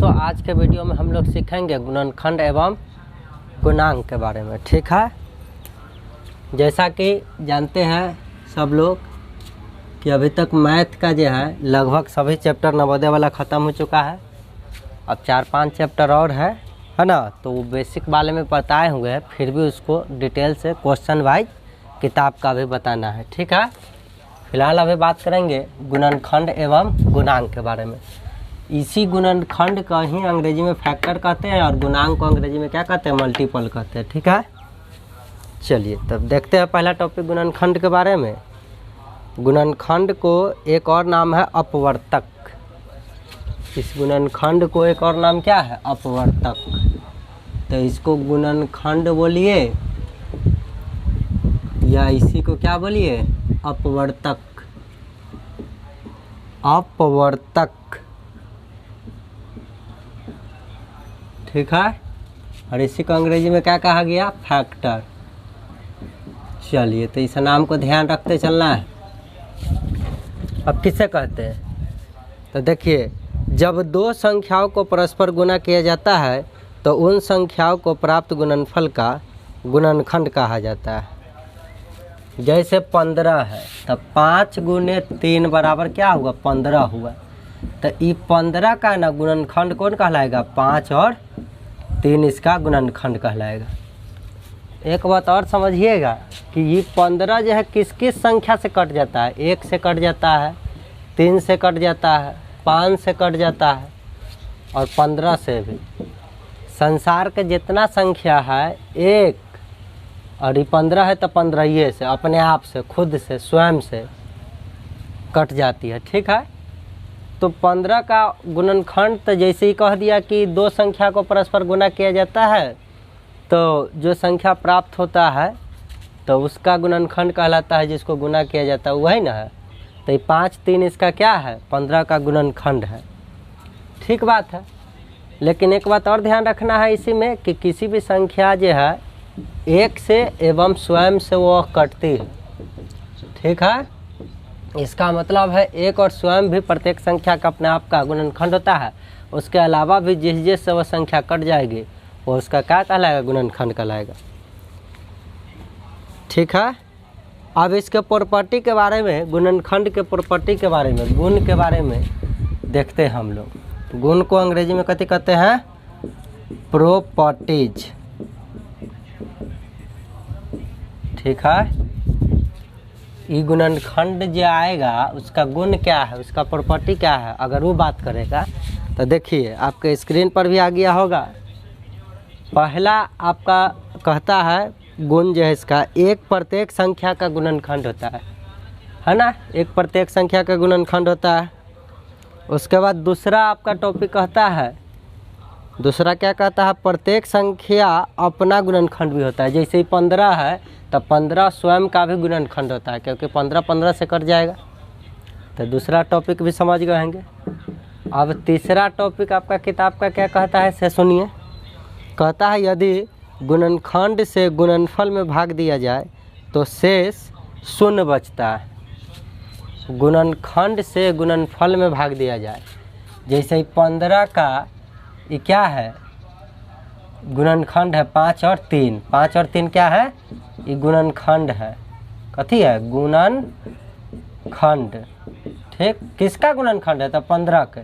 दोस्तों आज के वीडियो में हम लोग सीखेंगे गुणनखंड एवं गुणांक के बारे में। ठीक है, जैसा कि जानते हैं सब लोग कि अभी तक मैथ का जो है लगभग सभी चैप्टर नवोदय वाला ख़त्म हो चुका है। अब 4-5 चैप्टर और है ना, तो वो बेसिक वाले में बताए हुए हैं, फिर भी उसको डिटेल से क्वेश्चन वाइज किताब का भी बताना है। ठीक है, फिलहाल अभी बात करेंगे गुणनखंड एवं गुणांक के बारे में। इसी गुणनखंड का ही अंग्रेजी में फैक्टर कहते हैं और गुणांक को अंग्रेजी में क्या कहते हैं, मल्टीपल कहते हैं। ठीक है, चलिए तब देखते हैं पहला टॉपिक गुणनखंड के बारे में। गुणनखंड को एक और नाम है अपवर्तक। इस गुणनखंड को एक और नाम क्या है, अपवर्तक। तो इसको गुणनखंड बोलिए या इसी को क्या बोलिए, अपवर्तक। अपवर्तक, ठीक है, और इसी को अंग्रेजी में क्या कहा गया, फैक्टर। चलिए तो इस नाम को ध्यान रखते चलना है। अब किसे कहते हैं, तो देखिए जब दो संख्याओं को परस्पर गुणा किया जाता है तो उन संख्याओं को प्राप्त गुणनफल का गुणनखंड कहा जाता है। जैसे 15 है तो 5 गुने 3 बराबर क्या हुआ, 15 हुआ। तो ये 15 का ना गुणनखंड कौन कहलाएगा, 5 और 3 इसका गुणनखंड कहलाएगा। एक बात और समझिएगा कि ये 15 जो है किस किस संख्या से कट जाता है, 1 से कट जाता है, 3 से कट जाता है, 5 से कट जाता है और 15 से भी। संसार के जितना संख्या है एक, और ये 15 है तो 15 ये से अपने आप से, खुद से, स्वयं से कट जाती है। ठीक है, तो 15 का गुणनखंड तो जैसे ही कह दिया कि दो संख्या को परस्पर गुणा किया जाता है तो जो संख्या प्राप्त होता है तो उसका गुणनखंड कहलाता है, जिसको गुणा किया जाता है वही ना है। तो ये 5, 3 इसका क्या है, 15 का गुणनखंड है। ठीक बात है, लेकिन एक बात और ध्यान रखना है इसी में कि किसी भी संख्या जो है एक से एवं स्वयं से वो कटती है। ठीक है, इसका मतलब है एक और स्वयं भी प्रत्येक संख्या का अपने आप का गुणनखंड होता है। उसके अलावा भी जिस से वह संख्या कट जाएगी वो उसका क्या कहलाएगा, गुणनखंड कहलाएगा। ठीक है, अब इसके प्रॉपर्टी के बारे में, गुणनखंड के प्रॉपर्टी के बारे में, गुण के बारे में देखते हैं हम लोग। गुण को अंग्रेजी में कथी कहते हैं, प्रॉपर्टीज। ठीक है, ये गुणनखंड जो आएगा उसका गुण क्या है, उसका प्रॉपर्टी क्या है, अगर वो बात करेगा तो देखिए आपके स्क्रीन पर भी आ गया होगा। पहला आपका कहता है गुण जो है इसका, एक प्रत्येक संख्या का गुणनखंड होता है ना, एक प्रत्येक संख्या का गुणनखंड होता है। उसके बाद दूसरा आपका टॉपिक कहता है, दूसरा क्या कहता है, प्रत्येक संख्या अपना गुणनखंड भी होता है। जैसे 15 है तो 15 स्वयं का भी गुणनखंड होता है, क्योंकि 15 से कट जाएगा। तो दूसरा टॉपिक भी समझ गए होंगे। अब तीसरा टॉपिक आपका किताब का क्या कहता है, से सुनिए। कहता है यदि गुणनखंड से गुणनफल में भाग दिया जाए तो शेष शून्य बचता है। गुणनखंड से गुणनफल में भाग दिया जाए, जैसे 15 का ये क्या है, गुणनखंड है 5 और 3। 5 और 3 क्या है, ये गुणनखंड है। कथी है, गुणनखंड। ठीक, किसका गुणनखंड है, तो 15 के।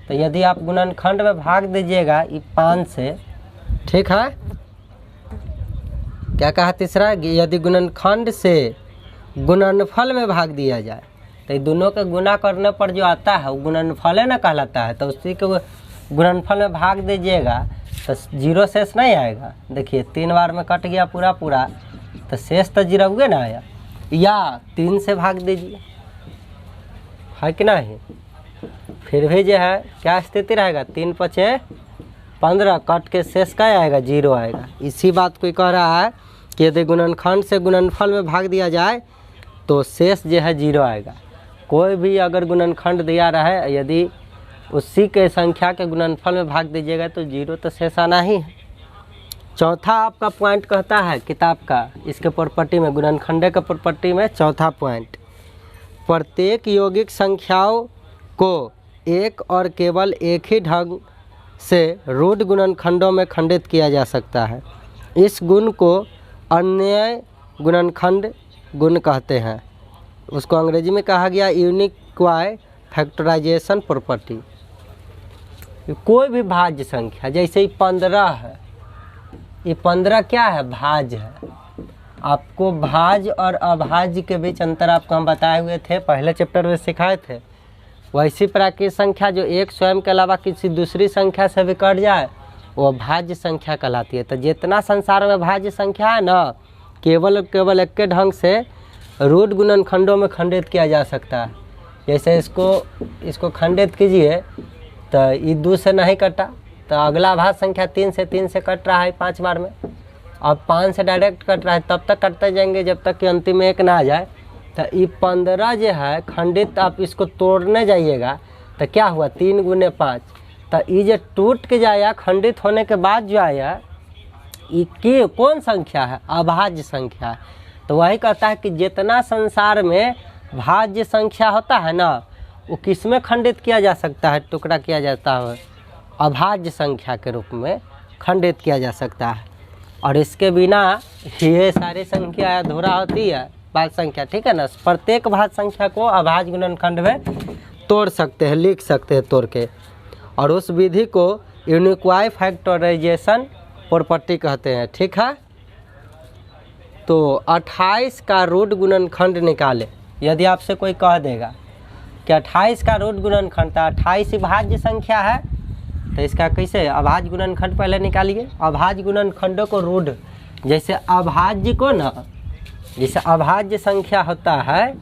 तो यदि आप गुणनखंड में भाग दीजिएगा ये 5 से, ठीक है, क्या कहा तीसरा, यदि गुणनखंड से गुणनफल में भाग दिया जाए तो ये दोनों के गुणा करने पर जो आता है वो गुणनफल है ना कहलाता है। तो उसी को गुणनफल में भाग दीजिएगा तो 0 शेष नहीं आएगा। देखिए 3 बार में कट गया पूरा पूरा, तो शेष तो 0 हुए ना आया। या 3 से भाग दीजिए, है कि नहीं, फिर भी जो है क्या स्थिति रहेगा, 3 × 5 = 15, कट के शेष क्या आएगा, 0 आएगा। इसी बात को कह रहा है कि यदि गुणनखंड से गुणनफल में भाग दिया जाए तो शेष जो है 0 आएगा। कोई भी अगर गुणनखंड दिया रहे, यदि उसी के संख्या के गुणनफल में भाग दीजिएगा तो 0 तो शेष आना ही है। चौथा आपका पॉइंट कहता है किताब का, इसके प्रॉपर्टी में, गुणनखंड के प्रॉपर्टी में चौथा पॉइंट, प्रत्येक यौगिक संख्याओं को एक और केवल एक ही ढंग से रूट गुणनखंडों में खंडित किया जा सकता है। इस गुण को अन्य गुणनखंड गुण कहते हैं। उसको अंग्रेजी में कहा गया यूनिक्वाई फैक्टराइजेशन प्रॉपर्टी। कोई भी भाज्य संख्या, जैसे ये 15 है, ये 15 क्या है? भाज्य है। आपको भाज्य और अभाज्य के बीच अंतर आपको हम बताए हुए थे, पहले चैप्टर में सिखाए थे। वैसी प्राकृतिक संख्या जो एक स्वयं के अलावा किसी दूसरी संख्या से भी कट जाए वो भाज्य संख्या कहलाती है। तो जितना संसार में भाज्य संख्या है ना, केवल एक के ढंग से रूट गुणनखंडों में खंडित किया जा सकता है। जैसे इसको खंडित कीजिए तो ये 2 से नहीं कटा, तो अगला भाज्य संख्या 3 से कट रहा है 5 बार में। अब 5 से डायरेक्ट कट रहा है, तब तक कटते जाएंगे जब तक कि अंतिम में 1 ना आ जाए। तो ये 15 जो है खंडित, आप इसको तोड़ने जाइएगा तो क्या हुआ? 3 गुने 5। तो ये जो टूट के जाया, खंडित होने के बाद जो आया, ये कौन संख्या है? अभाज्य संख्या है। तो वही कहता है कि जितना संसार में भाज्य संख्या होता है ना, वो किस में खंडित किया जा सकता है? टुकड़ा किया जाता है, अभाज्य संख्या के रूप में खंडित किया जा सकता है। और इसके बिना ये सारी संख्या अधूरा होती है, भाज्य संख्या, ठीक है ना। प्रत्येक भाज्य संख्या को अभाज्य गुणनखंड में तोड़ सकते हैं, लिख सकते हैं तोड़ के। और उस विधि को यूनिक्वाई फैक्टराइजेशन प्रॉपर्टी कहते हैं, ठीक है। तो 28 का रूट गुणनखंड निकाले। यदि आपसे कोई कह देगा कि 28 का रूट गुणनखंड, तो 28 ही भाज्य संख्या है, तो इसका कैसे? अभाज्य गुणनखंड पहले निकालिए। अभाज्य गुणनखंडों को रूट, जैसे अभाज्य को ना, जैसे अभाज्य संख्या होता है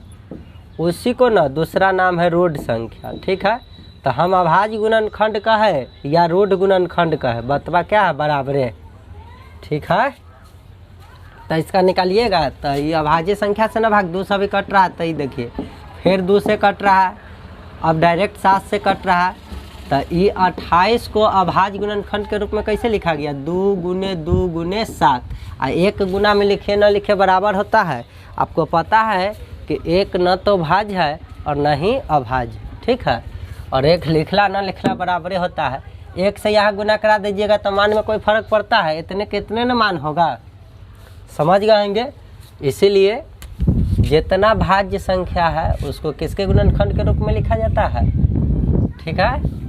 उसी को ना दूसरा नाम है रूट संख्या, ठीक है। तो हम अभाज्य गुणनखंड का है या रूट गुणनखंड का है, बतवा क्या है? बराबरे, ठीक है। तो इसका निकालिएगा। तो ये अभाज्य संख्या से ना भाग 2 से भी कट रहा है, तो ये देखिए फिर 2 से कट रहा है, अब डायरेक्ट 7 से कट रहा है। तो ये 28 को अभाज्य गुणनखंड के रूप में कैसे लिखा गया? 2 गुने 7। और 1 गुना में लिखे न लिखे बराबर होता है। आपको पता है कि 1 न तो भाज्य है और न ही अभाज्य, ठीक है। और 1 लिखला न लिखला बराबर होता है। 1 से यहाँ गुना करा दीजिएगा तो मान में कोई फर्क पड़ता है? इतने कितने न मान होगा, समझ गएंगे। इसीलिए जितना भाज्य संख्या है उसको किसके गुणनखंड के रूप में लिखा जाता है? ठीक है,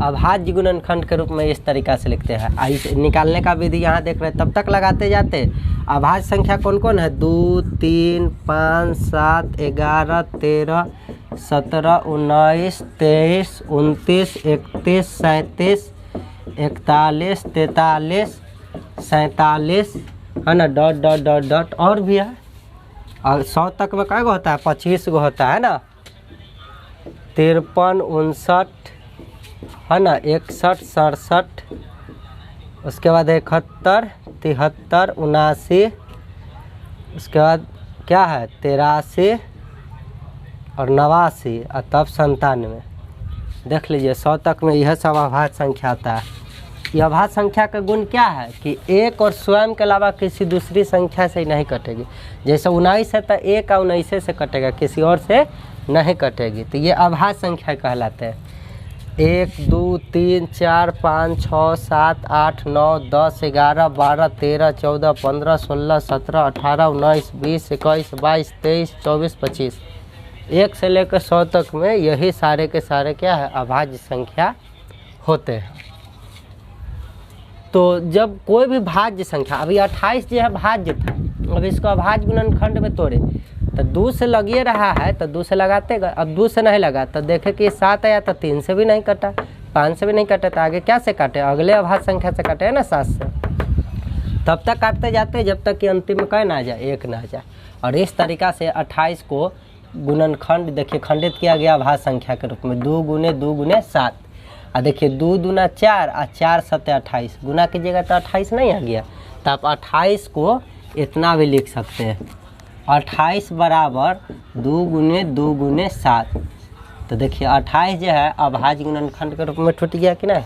अभाज्य गुणनखंड के रूप में इस तरीक़ा से लिखते हैं। इस निकालने का विधि यहाँ देख रहे हैं, तब तक लगाते जाते। अभाज्य संख्या कौन कौन है? 2, 3, 5, 7, 11, 13, 17, 19, 23, 29, 31, 37, 41, 43, 47, है ना, डॉट डॉट डॉट डॉट और भी है। और 100 तक में कै गो होता है? 25 गो होता है ना। 53, 59, है ना, 61, 67, उसके बाद 71, 73, 79, उसके बाद क्या है? 83 और 89 और तब 97। देख लीजिए 100 तक में यह सब अभाज्य संख्या आता है। यह अभाज्य संख्या का गुण क्या है कि 1 और स्वयं के अलावा किसी दूसरी संख्या से नहीं कटेगी। जैसे 19 है तो 1 और 19 से कटेगा, किसी और से नहीं कटेगी। तो ये अभाज्य संख्या कहलाते हैं। 1, 2, 3, 4, 5, 6, 7, 8, 9, 10, 11, 12, 13, 14, 15, 16, 17, 18, 19, 20, 21, 22, 23, 24, 25, 1 से लेकर 100 तक में यही सारे के सारे क्या है? अभाज्य संख्या होते हैं। तो जब कोई भी भाज्य संख्या, अभी 28 जो है भाज्य था, अब इसको अभाज्य गुणनखंड में तोड़े तो 2 से लगिए रहा है, तो 2 से लगाते गए। अब 2 से नहीं लगा तो देखे कि 7 आया तो 3 से भी नहीं कटा, 5 से भी नहीं कटा, तो आगे क्या से काटे? अगले अभाज्य संख्या से काटे है ना, 7 से। तब तक काटते जाते जब तक कि अंतिम में कै ना आ जाए? 1 ना आ जाए। और इस तरीक़ा से 28 को गुणनखंड देखिए खंडित किया गया अभाज्य संख्या के रूप में। 2 गुने 7। और देखिए 2 दूना 4 और 4 7 28, गुना कीजिएगा तो 28 नहीं आ गया। तो आप 28 को इतना भी लिख सकते हैं, 28 बराबर 2 गुने 7। तो देखिए 28 जो है अभाज्य गुणनखंड के रूप में टूट गया कि नहीं।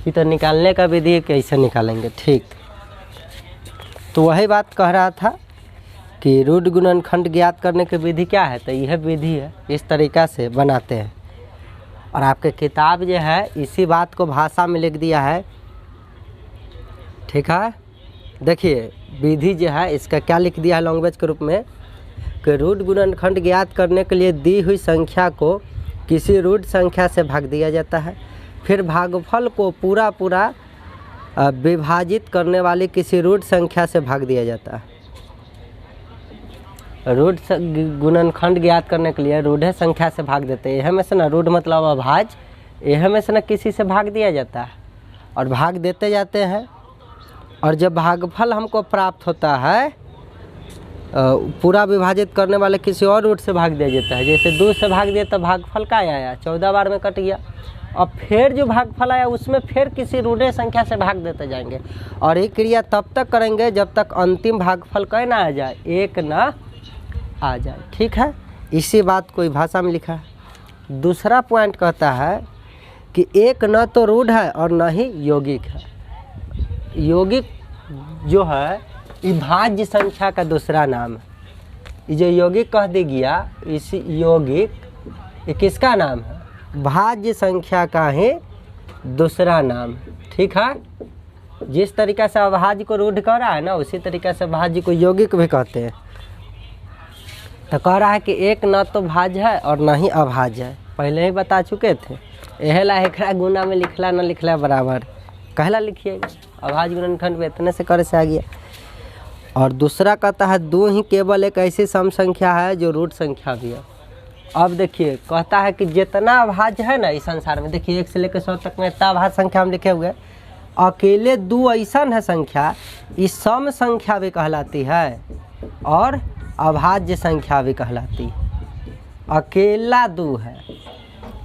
ये तो निकालने का विधि कैसे निकालेंगे, ठीक। तो वही बात कह रहा था कि रूट गुणनखंड ज्ञात करने की विधि क्या है, तो यह विधि है, इस तरीक़ा से बनाते हैं। और आपके किताब जो है इसी बात को भाषा में लिख दिया है। ठीक है, देखिए विधि जो है इसका क्या लिख दिया है लैंग्वेज के रूप में कि रूट गुणनखंड ज्ञात करने के लिए दी हुई संख्या को किसी रूट संख्या से भाग दिया जाता है, फिर भागफल को पूरा पूरा विभाजित करने वाली किसी रूट संख्या से भाग दिया जाता है। रूट गुणनखंड ज्ञात करने के लिए रूढ़ संख्या से भाग देते हैं। यह में से ना रूढ़ मतलब अभाज्य, यह में से ना किसी से भाग दिया जाता है और भाग देते जाते हैं। और जब भागफल हमको प्राप्त होता है पूरा विभाजित करने वाले किसी और रूट से भाग दिया जाता है। जैसे 2 से भाग दिया तो भागफल का आया 14 बार में कट गया। और फिर जो भागफल आया उसमें फिर किसी रूढ़ संख्या से भाग देते जाएंगे और ये क्रिया तब तक करेंगे जब तक अंतिम भागफल कहीं ना आ जाए, 1 ना आ जाए। ठीक है, इसी बात कोई भाषा में लिखा है। दूसरा पॉइंट कहता है कि 1 न तो रूढ़ है और न ही यौगिक है। यौगिक जो है ये भाज्य संख्या का दूसरा नाम है। ये जो यौगिक कह दी गया, इस यौगिक ये किसका नाम है? भाज्य संख्या का ही दूसरा नाम है। ठीक है, जिस तरीक़ा से अभाज्य को रूढ़ कह रहा है ना, उसी तरीक़ा से भाज्य को यौगिक भी कहते हैं। तो कह रहा है कि 1 न तो भाज्य है और न ही अभाज्य है, पहले ही बता चुके थे। यह ला एकरा गुना में लिखला न लिखला बराबर, कहला लिखिएगा। अभाज्य गुणनखंड में इतने से करे से आ गया। और दूसरा कहता है 2 ही केवल एक ऐसी सम संख्या है जो रूट संख्या भी है। अब देखिए कहता है कि जितना अभाज्य है ना इस संसार में, देखिए 1 से लेकर 100 तक में इतना अभाज्य संख्या हम लिखे हुए, अकेले 2 ऐसा है संख्या, इस सम संख्या भी कहलाती है और अभाज्य संख्या भी कहलाती है। अकेला 2 है,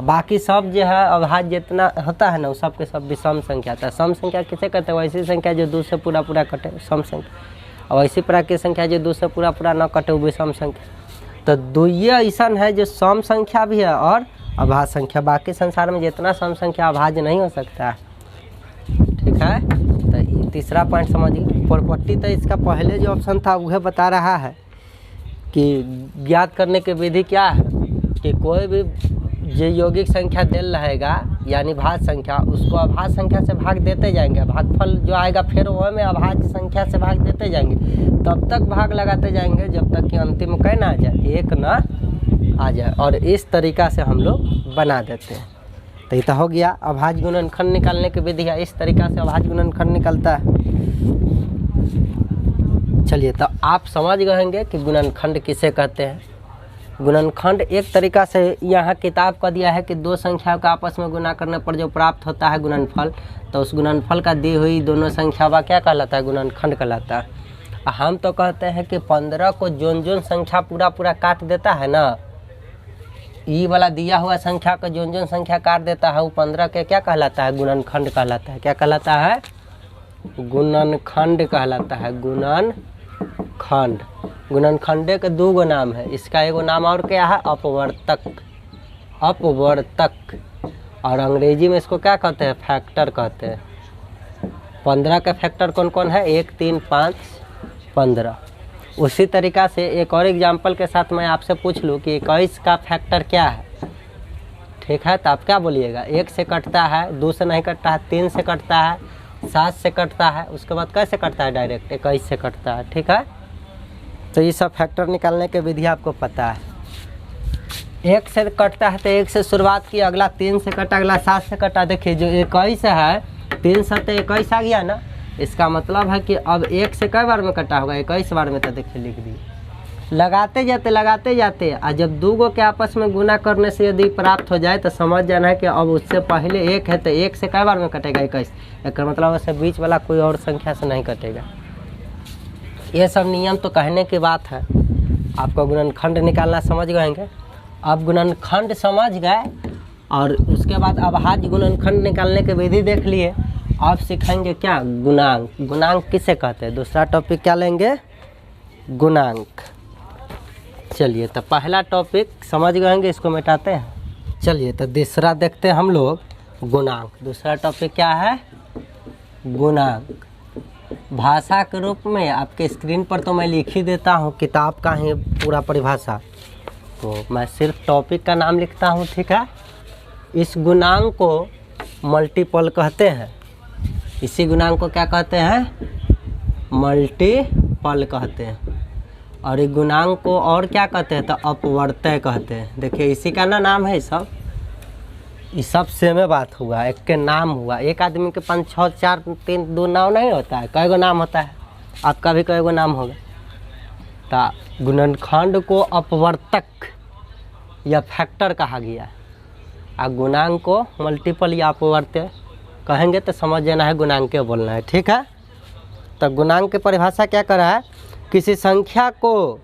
बाकी सब जो है अभाज्य जितना होता है ना वो सब के सब विषम संख्या था। सम संख्या किसे कहते हैं? वैसी संख्या जो 2 से पूरा पूरा कटे, सम संख्या। और वैसी प्रकार की संख्या जो 2 से पूरा पूरा न कटे वो विषम संख्या। तो 2 ये ऐसा है जो सम संख्या भी है और अभाज्य संख्या। बाकी संसार में जितना सम संख्या अभाज्य नहीं हो सकता है। ठीक है, तो तीसरा पॉइंट समझिए। प्रॉपर्टी तो इसका पहले जो ऑप्शन था वह बता रहा है कि ज्ञात करने की विधि क्या है कि कोई भी जो यौगिक संख्या दिल रहेगा यानी भाज्य संख्या, उसको अभाज्य संख्या से भाग देते जाएंगे। भागफल जो आएगा फिर वह में अभाज्य संख्या से भाग देते जाएंगे, तब तक भाग लगाते जाएंगे जब तक कि अंतिम कहीं ना आ जाए, 1 ना आ जाए। और इस तरीक़ा से हम लोग बना देते हैं। तो ये तो हो गया अभाज्य गुणनखंड निकालने की विधि है। इस तरीक़ा से अभाज्य गुणनखंड निकलता है। चलिए, तो आप समझ गए होंगे कि गुणनखंड किसे कहते हैं। गुणनखंड एक तरीक़ा से यहाँ किताब का दिया है कि 2 संख्याओं का आपस में गुना करने पर जो प्राप्त होता है गुणनफल, तो उस गुणनफल का दी हुई दोनों संख्यावा क्या कहलाता है? गुणनखंड कहलाता है। हम तो कहते हैं कि 15 को जोन संख्या पूरा पूरा काट देता है ना, ई वाला दिया हुआ संख्या को जोन संख्या काट देता है, वो 15 के क्या कहलाता है? गुणनखंड कहलाता है। क्या कहलाता है? गुणनखंड कहलाता है। गुणनखंड। गुणनखंडे के 2 गो नाम है। इसका एगो नाम और क्या है? अपवर्तक। अपवर्तक। और अंग्रेजी में इसको क्या कहते हैं? फैक्टर कहते हैं। 15 का फैक्टर कौन कौन है? 1, 3, 5, 15। उसी तरीक़ा से एक और एग्जाम्पल के साथ मैं आपसे पूछ लूँ कि 21 का फैक्टर क्या है? ठीक है, तो आप क्या बोलिएगा? 1 से कटता है, 2 से नहीं कटता है, 3 से कटता है, 7 से कटता है, उसके बाद कैसे कटता है? डायरेक्ट 21 से कटता है। ठीक है, तो ये सब फैक्टर निकालने की विधि आपको पता है। 1 से कटता है तो 1 से शुरुआत की, अगला 3 से कटा, अगला 7 से कटा। देखिए जो 21 है, 3 से तो 21 आ गया ना, इसका मतलब है कि अब 1 से कई बार में कटा होगा? 21 बार में। तो देखिए लिख दी, लगाते जाते और जब 2 गो के आपस में गुना करने से यदि प्राप्त हो जाए तो समझ जाना है कि अब उससे पहले 1 है तो 1 से कई बार में कटेगा? 21। इसका मतलब उससे बीच वाला कोई और संख्या से नहीं कटेगा। ये सब नियम तो कहने की बात है। आपको गुणनखंड निकालना समझ गएंगे। अब गुणनखंड समझ गए और उसके बाद अभाज्य गुणनखंड निकालने की विधि देख लिए। आप सीखेंगे क्या? गुणांक। गुणांक किसे कहते हैं? दूसरा टॉपिक क्या लेंगे? गुणांक। चलिए, तो पहला टॉपिक समझ गए होंगे, इसको मिटाते हैं। चलिए, तो दूसरा देखते हैं हम लोग, गुणांक। दूसरा टॉपिक क्या है? गुणांक। भाषा के रूप में आपके स्क्रीन पर तो मैं लिख ही देता हूँ किताब का ही पूरा परिभाषा, तो मैं सिर्फ टॉपिक का नाम लिखता हूँ। ठीक है, इस गुणांक को मल्टीपल कहते हैं। इसी गुणांक को क्या कहते हैं? मल्टीपल कहते हैं। और इस गुणांक को और क्या कहते हैं? तो अपवर्तय कहते हैं। देखिए इसी का ना नाम है सब, ये सब सेमे बात हुआ, एक के नाम हुआ। एक आदमी के 5 6 4 3 2 नाम नहीं होता है, कई गो नाम होता है, आपका भी कई गो नाम होगा। तो गुणनखंड को अपवर्तक या फैक्टर कहा गया है, और गुणांक को मल्टीपल या अपवर्त्य कहेंगे तो समझ जाना है गुणांक के बोलना है, ठीक है। तो गुणांक की परिभाषा क्या कर रहा है? किसी संख्या को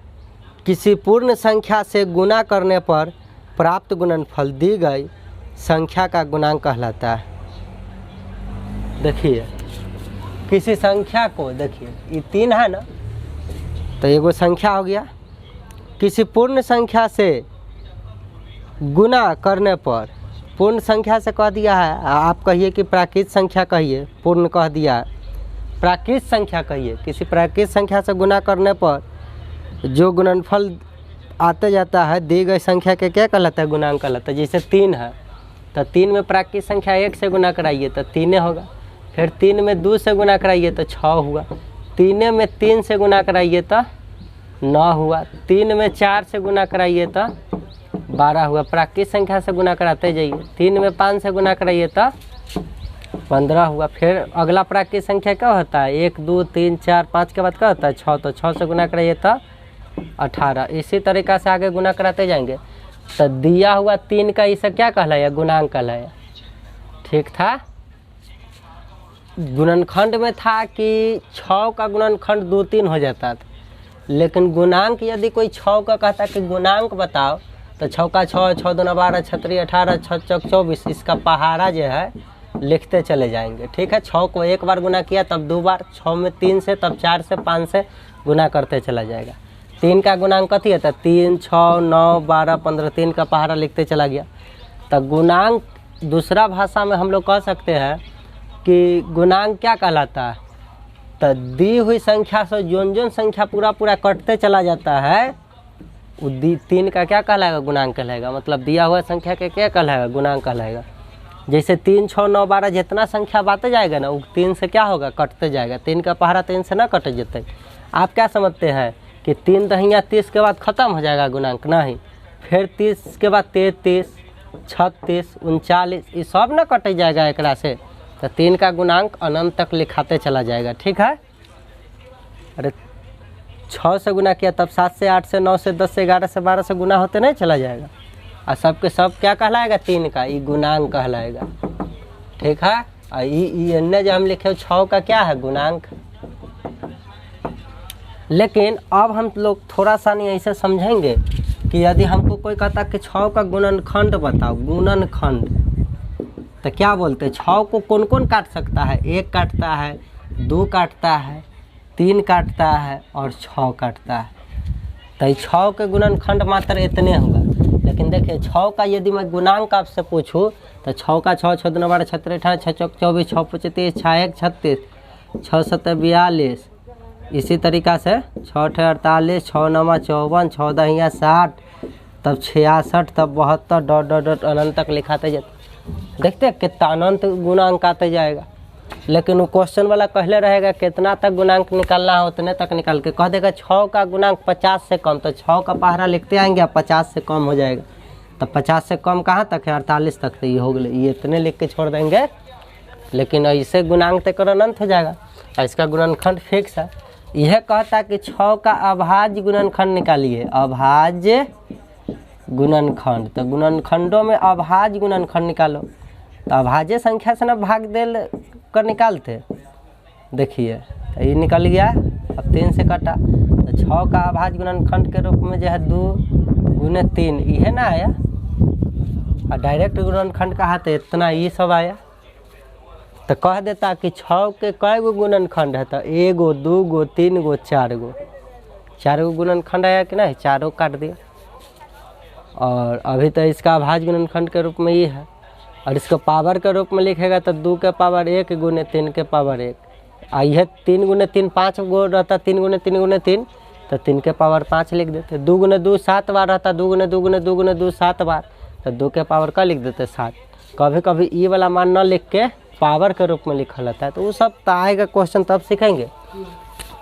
किसी पूर्ण संख्या से गुना करने पर प्राप्त गुणनफल दी गई संख्या का गुणांक कहलाता है। देखिए किसी संख्या को, देखिए ये 3 है ना, तो एगो संख्या हो गया, किसी पूर्ण संख्या से गुना करने पर, पूर्ण संख्या से कह दिया है, आप कहिए कि प्राकृत संख्या कहिए, पूर्ण कह दिया है, प्राकृत संख्या कहिए, किसी प्राकृत संख्या से गुना करने पर जो गुणनफल आते जाता है दी गई संख्या के क्या कहलाता है? गुणांक कहलाता है। जैसे 3 है तो 3 में प्राकृत संख्या 1 से गुना कराइए तो 3 होगा, फिर 3 में 2 से गुना कराइए तो 6 हुआ, 3 में 3 से गुना कराइए तो 9 हुआ, 3 में 4 से गुना कराइए तो 12 हुआ। प्राकृत संख्या से गुना कराते जाइए, 3 में 5 से गुना कराइए तो 15 हुआ। फिर अगला प्राकृत संख्या क्या होता है? 1 2 3 4 5 के बाद क्या होता है? 6, तो 6 से गुना कराइए तो 18। इसी तरीक़ा से आगे गुना कराते जाएंगे। तो दिया हुआ 3 का इसे क्या कहलाया? गुणांक कहलाया, ठीक था। गुणनखंड में था कि 6 का गुणनखंड 2 3 हो जाता था, लेकिन गुणांक यदि कोई 6 का कहता कि गुणांक बताओ तो 6 का 6, 6 दूना 12, 6 3 18, 6 चौक 24, इसका पहाड़ा जो है लिखते चले जाएंगे, ठीक है। 6 को एक बार गुना किया तब 2 बार, 6 में 3 से, तब 4 से, 5 से गुना करते चला जाएगा। 3 का गुणांक कथी है? तो 3 6 9 12 15, 3 का पहाड़ा लिखते चला गया। तो गुणांक दूसरा भाषा में हम लोग कह सकते हैं कि गुणांक क्या कहलाता है? तो दी हुई संख्या से जोन संख्या पूरा कटते चला जाता है, वो 3 का क्या कहलाएगा? गुणांक कहलाएगा। मतलब दिया हुआ संख्या के क्या कहलाएगा? गुणांक कहलाएगा। जैसे 3 6 9 12 जितना संख्या बाते जाएगा ना, वो 3 से क्या होगा? कटते जाएगा। 3 का पहाड़ा 3 से ना कट जाते। आप क्या समझते हैं कि 3 दहिया 30 के बाद ख़त्म हो जाएगा गुणांक? नहीं, फिर 30 के बाद 33 36 39, ये सब ना कट जाएगा एकरा से। तो 3 का गुणांक अनंत तक लिखाते चला जाएगा, ठीक है। अरे 6 से गुना किया तब 7 से 8 से 9 से 10 से 11 से 12 से गुना होते नहीं चला जाएगा, और सब के सब क्या कहलाएगा? 3 का ये गुणांक कहलाएगा, ठीक है। और ये जो हम लिखे 6 का क्या है? गुणांक। लेकिन अब हम लोग थोड़ा सा नहीं ऐसे समझेंगे कि यदि हमको कोई कहता कि 6 का गुणनखंड बताओ, गुणनखंड, तो क्या बोलते? 6 को कौन कौन काट सकता है? 1 काटता है, 2 काटता है, 3 काटता है और 6 काटता है। तो 6 के गुणनखंड मात्र इतने होगा। लेकिन देखिए 6 का यदि मैं गुणांक आपसे पूछूं तो 6 का 6 6 दूना 12 6 3 18 6 चौक 24 6 25 30 6 1 36 6 7 42, इसी तरीक़ा से 6 8 48 6 9 54 6 10 60, तब 66, तब 72 डॉट अनंत तक लिखाते जाते। देखते हैं कितना अनंत गुणांक आते जाएगा। लेकिन वो क्वेश्चन वाला कहले रहेगा कितना तक गुणांक निकालना है उतने तक निकाल के कह देगा 6 का गुणांक 50 से कम, तो 6 का पहाड़ा लिखते आएंगे, 50 से कम हो जाएगा। तो 50 से कम कहाँ तक है? 48 तक। तो ये हो गए, ये इतने लिख के छोड़ देंगे। लेकिन ऐसे गुणांक तक अनंत हो जाएगा, और इसका गुणनखंड फिक्स है। यह कहता कि 6 का अभाज्य गुणनखंड निकालिए, अभाज्य गुणनखंड। तो गुणनखंडों में अभाज्य गुणनखंड निकालो, तो अभाज्य संख्या से ना भाग देल कर निकालते। देखिए तो ये निकल गया, अब 3 से कटा, तो 6 का अभाज्य गुणनखंड के रूप में जो है 2 गुने 3, ये ना आया। और डायरेक्ट गुणनखंड कहा तो इतना ये सब आया। तो कह देता कि 6 के कई गो गुणनखंड है? तो 1 गो 2 गो 3 गो 4 गो, 4 गो गुणनखंड आया कि नहीं? 4 काट दिया। और अभी तो इसका अभाज्य गुणनखंड के रूप में ये है। और इसको पावर के रूप में लिखेगा तो 2 के पावर 1 गुने 3 के पावर 1, और यह 3 गुने 3 5 गो रहता, 3 गुने 3 गुने 3, तो 3 के पावर 5 लिख देते। 2 गुने 2 7 बार रहता, 2 गुने 2 गुने 2 गुने 2 7 बार, तो 2 के पावर का लिख देते 7। कभी कभी ई वाला मान न लिख के पावर के रूप में लिखा रहता है, तो वो सब तो आएगा क्वेश्चन तब सीखेंगे।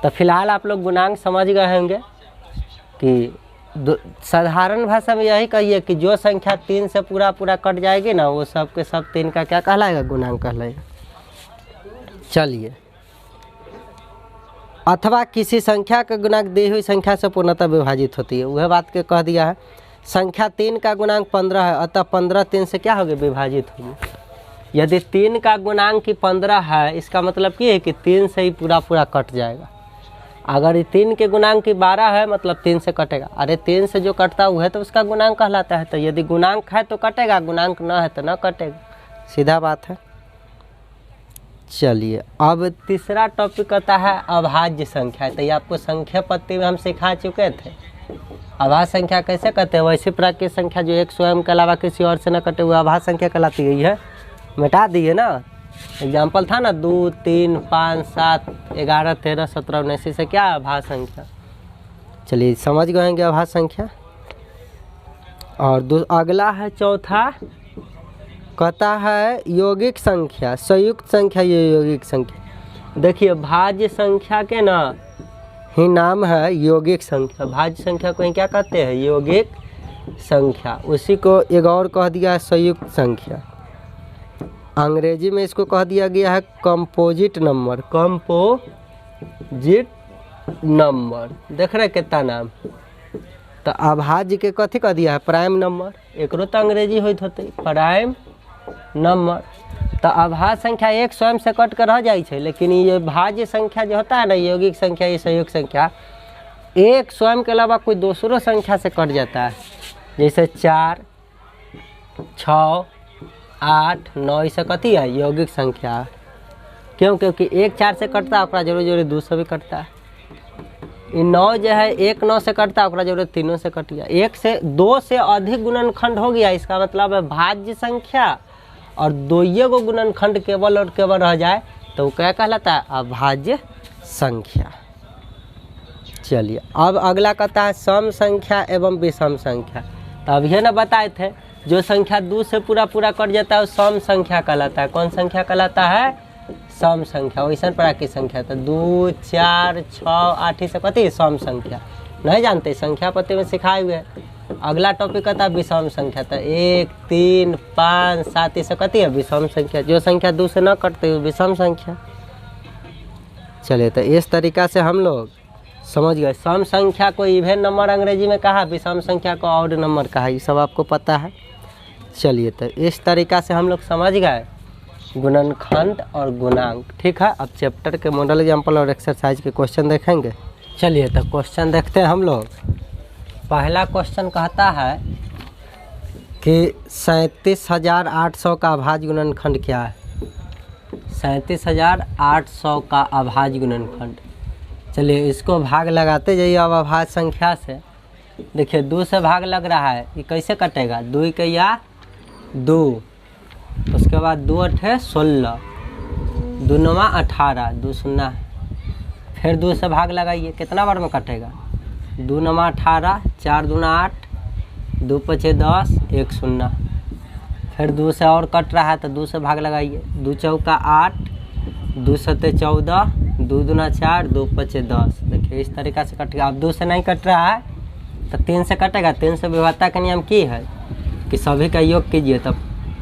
तो फिलहाल आप लोग गुणांक समझ गए होंगे कि साधारण भाषा में यही कहिए कि जो संख्या 3 से पूरा पूरा कट जाएगी ना, वो सब के सब 3 का क्या कहलाएगा, गुणांक कहलाएगा। चलिए, अथवा किसी संख्या का गुणांक दी हुई संख्या से पूर्णतः विभाजित होती है, वह बात के कह दिया है। संख्या 3 का गुणांक 15 है, अतः 15 3 से क्या होगी, विभाजित होगी। यदि 3 का गुणांक ही 15 है, इसका मतलब ये है कि 3 से ही पूरा पूरा कट जाएगा। अगर 3 के गुणांक की 12 है, मतलब 3 से कटेगा। अरे 3 से जो कटता है वह तो उसका गुणांक कहलाता है। तो यदि गुणांक है तो कटेगा, गुणांक न है तो न कटेगा, सीधा बात है। चलिए, अब तीसरा टॉपिक आता है अभाज्य संख्या। तो ये आपको संख्या पत्ती में हम सिखा चुके थे। अभाज्य संख्या कैसे कहते हैं, वैसी प्राकृतिक संख्या जो एक स्वयं के अलावा किसी और से न कटे हुए अभाज्य संख्या कहलाती है। मिटा दिए ना, एग्जाम्पल था ना 2 3 5 7 11 13 17 19 से क्या अभाज्य संख्या। चलिए समझ गए हैं अभाज्य संख्या। और अगला है चौथा, कहता है यौगिक संख्या, संयुक्त संख्या। ये यौगिक संख्या, देखिए भाज्य संख्या के ना ही नाम है यौगिक संख्या। भाज्य संख्या को ही क्या कहते हैं, यौगिक संख्या। उसी को एक और कह दिया है संयुक्त संख्या। अंग्रेजी में इसको कह दिया गया है कंपोजिट नंबर। कंपोजिट नंबर, देख रहे कितना नाम। तो अभाज्य के कथी कह दिया है, प्राइम नंबर। एक तो अंग्रेजी होती होते प्राइम नंबर। तो अभाज्य संख्या एक स्वयं से कट कर रह जाए, लेकिन ये भाज्य संख्या जो होता है ना, यौगिक संख्या, ये संयुक्त संख्या, एक स्वयं के अलावा कोई दूसरों संख्या से कट जाता है। जैसे 4 6 8 9 इसे कथी है, यौगिक संख्या। क्यों, क्योंकि एक 4 से कटता है, जरूरी जरूरी 2 से भी कटता है। 9 जो है एक 9 से कटता है, जरूरत 3 से कट गया। 1 से 2 से अधिक गुणनखंड हो गया, इसका मतलब है भाज्य संख्या। और 2 गुणनखंड केवल और केवल रह जाए तो वो क्या कहलाता है, अभाज्य संख्या। चलिए, अब अगला कहता है सम संख्या एवं विषम संख्या। तो अब ये ना बताए थे, जो संख्या 2 से पूरा पूरा कट जाता है वो सम संख्या कहलाता है। कौन संख्या कहलाता है, सम संख्या। वैसा प्राकृतिक संख्या। तो 2 4 6 8 से कथी, सम संख्या। नहीं जानते, संख्या पत्ती में सिखाए हुए। अगला टॉपिक आता है विषम संख्या। तो 1 3 5 7 इसे कथी है, विषम संख्या। जो संख्या 2 से न कटते हुए विषम संख्या। चलिए, तो इस तरीका से हम लोग समझ गए। सम संख्या को इवन नंबर अंग्रेजी में कहा, विषम संख्या को ऑड नंबर कहा, ये सब आपको पता है। चलिए, तो इस तरीका से हम लोग समझ गए गुणनखंड और गुणांक। ठीक है, अब चैप्टर के मॉडल एग्जाम्पल और एक्सरसाइज के क्वेश्चन देखेंगे। चलिए, तो क्वेश्चन देखते हैं हम लोग। पहला क्वेश्चन कहता है कि 37,800 का अभाज्य गुणनखंड क्या है। 37,800 का अभाज्य गुणनखंड। चलिए, इसको भाग लगाते जाइए अब अभाज्य संख्या से। देखिए 2 से भाग लग रहा है, ये कैसे कटेगा, 2 के या 2, उसके बाद 2 8 16, 2 9 18, 2 0, फिर 2 से भाग लगाइए, कितना बार में कटेगा, 2 9 18, 4 2 8, 2 5 10, 1 0। फिर 2 से और कट रहा है तो 2 से भाग लगाइए, 2 चौका 8, 2 7 14, 2 दूना 4, 2 5 10। देखिए इस तरीका से कटेगा। अब 2 से नहीं कट रहा है तो 3 से कटेगा। 3 से विभाज्यता का नियम की है कि सभी का योग कीजिए। तब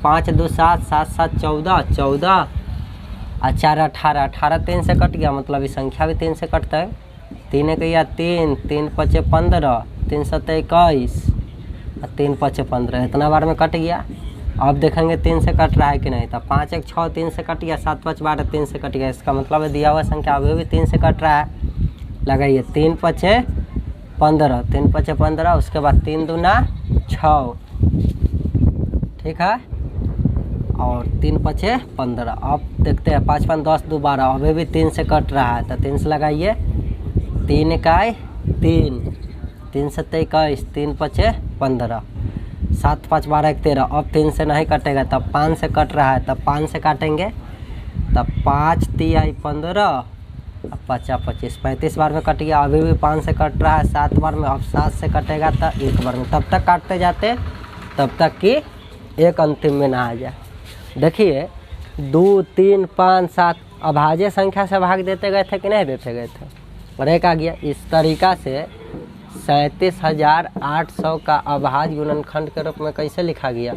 5 2 7, 7 7 14, 14 और 4 18, 18 3 से कट गया, मतलब ये संख्या भी 3 से कटता है। 3 1 या 3, 3 5 15, 3 7 21 और 3 5 15, इतना बार में कट गया। अब देखेंगे 3 से कट रहा है कि नहीं। तब 5 1 6, 3 से कट गया, 7 5 12, 3 से कट गया। इसका मतलब है दिया हुआ संख्या अभी भी 3 से कट रहा है। लगाइए 3 5 15, 3 5 15, उसके बाद 3 दूना 6, ठीक है, और 3 5 15। अब देखते हैं 5 5 10 2 12, अभी भी 3 से कट रहा है तो 3 से लगाइए, 3 इकाई 3, 3 7 21, 3 5 15, 7 5 12 1 13। अब 3 से नहीं कटेगा, तब 5 से कट रहा है, तब 5 से काटेंगे, तब 5 3 15 अब 5 25, 35 बार में कट गया। अभी भी 5 से कट रहा है 7 बार में। अब 7 से कटेगा तो 1 बार में। तब तक काटते जाते तब तक कि एक अंतिम में ना आ जाए। देखिए 2, 3, 5, 7 अभाज्य संख्या से भाग देते गए थे कि नहीं देते गए थे, और एक आ गया। इस तरीका से 37,800 का अभाज्य गुणनखंड के रूप में कैसे लिखा गया।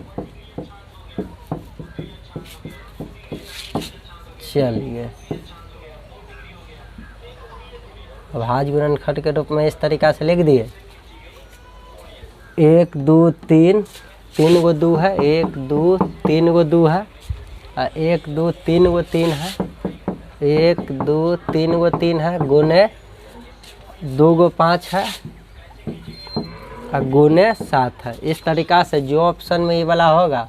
चलिए अभाज्य गुणनखंड के रूप में इस तरीका से लिख दिए। 1, 2, 3, 3 गो 2 है, 1, 2, 3 गो 2 है, 1, 2, 3 गो 3 है, 1, 2, 3 गो 3 है, गुने 2 गो 5 है और गुने 7 है। इस तरीका से जो ऑप्शन में ये वाला होगा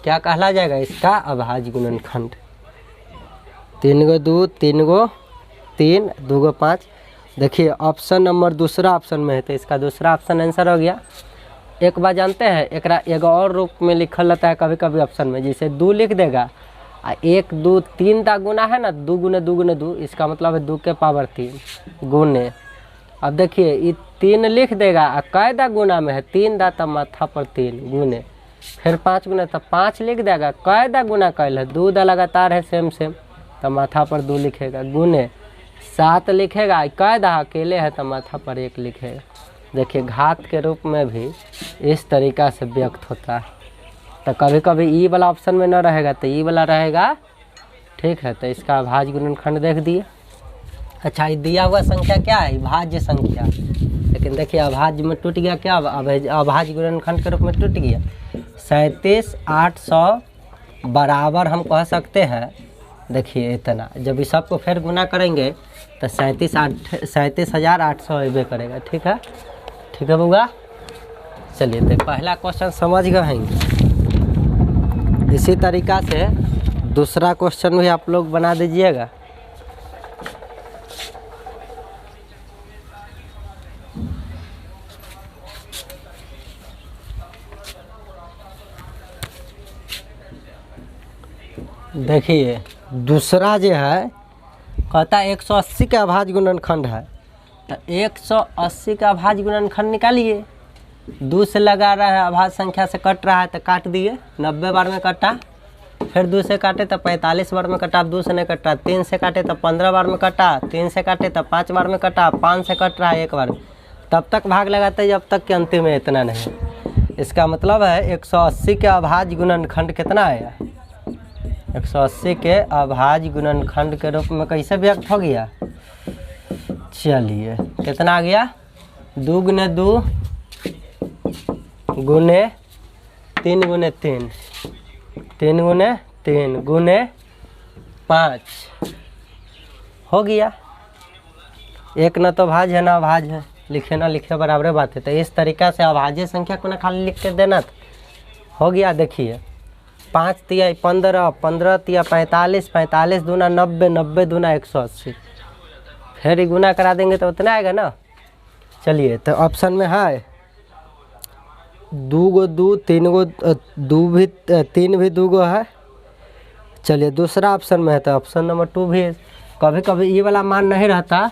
क्या कहला जाएगा, इसका अभाज्य गुणनखंड। 3 गो 2, 3 गो 3, 2 गो 5। देखिए ऑप्शन नंबर दूसरा ऑप्शन में है तो इसका दूसरा ऑप्शन आंसर हो गया। एक बात जानते हैं, एक और रूप में लिखल रहता है कभी कभी ऑप्शन में, जैसे 2 लिख देगा, 1, 2, 3 का गुना है ना, 2 गुने 2 गुने 2, इसका मतलब है 2 के पावर 3 गुने। अब देखिए ये 3 लिख देगा, कैदा गुना में है, 3 दा तब माथा पर 3 गुने, फिर 5 गुना तब 5 लिख देगा, कैदा गुना कैल है, 2 दा लगातार है सेम तब माथा पर 2 लिखेगा, गुने 7 लिखेगा, कैदा अकेले है तब माथा पर 1 लिखेगा। देखिए घात के रूप में भी इस तरीका से व्यक्त होता है। तो कभी कभी ई वाला ऑप्शन में न रहेगा तो ई वाला रहेगा, ठीक है। तो इसका अभाज्य गुणनखंड देख दिए। अच्छा ये दिया हुआ संख्या क्या है, भाज्य संख्या, लेकिन देखिए अभाज्य में टूट गया, क्या अभाज्य गुणनखंड के रूप में टूट गया। 37,800 बराबर हम कह सकते हैं, देखिए इतना, जब इस सबको फिर गुना करेंगे तो 37,800 अबे करेगा, ठीक है, ठीक है बउआ। चलिए तो पहला क्वेश्चन समझ गए हैं। इसी तरीका से दूसरा क्वेश्चन भी आप लोग बना दीजिएगा। देखिए दूसरा जो है कहता है 180 का अभाज्य गुणनखंड है, तो 180 का अभाज्य गुणनखंड निकालिए। 2 से लगा रहा है, अभाज्य संख्या से कट रहा है तो काट दिए, 90 बार में कटा, फिर 2 से काटे तो 45 बार में कटा, 2 से नहीं कटा, 3 से काटे तो 15 बार में कटा, 3 से काटे तो 5 बार में कटा, 5 से कट रहा है 1 बार में, तब तक भाग लगाते हैं जब तक कि अंतिम में इतना नहीं। इसका मतलब है 180 के अभाज्य गुणनखंड कितना आया, 180 के अभाज्य गुणनखंड के रूप में कैसे व्यक्त हो गया। चलिए कितना आ गया, 2 गुने 2 गुने 3 गुने 3, 3 गुने 3 गुने 5 हो गया। एक न तो भाज्य है ना अभाज्य है, लिखे ना लिखे बराबर बात है। तो इस तरीका से अभाज्य संख्या को ना खाली लिख के देना हो गया। देखिए 5 तिया 15, 15 तिया 45, 45 दूना 90, 90 दूना 180, फिर गुना करा देंगे तो उतना आएगा ना। चलिए तो ऑप्शन में है 2 गो 2, 3 गो 2 भी 3 भी 2 गो है। चलिए दूसरा ऑप्शन में है तो ऑप्शन नंबर 2 भी है। कभी कभी ये वाला मान नहीं रहता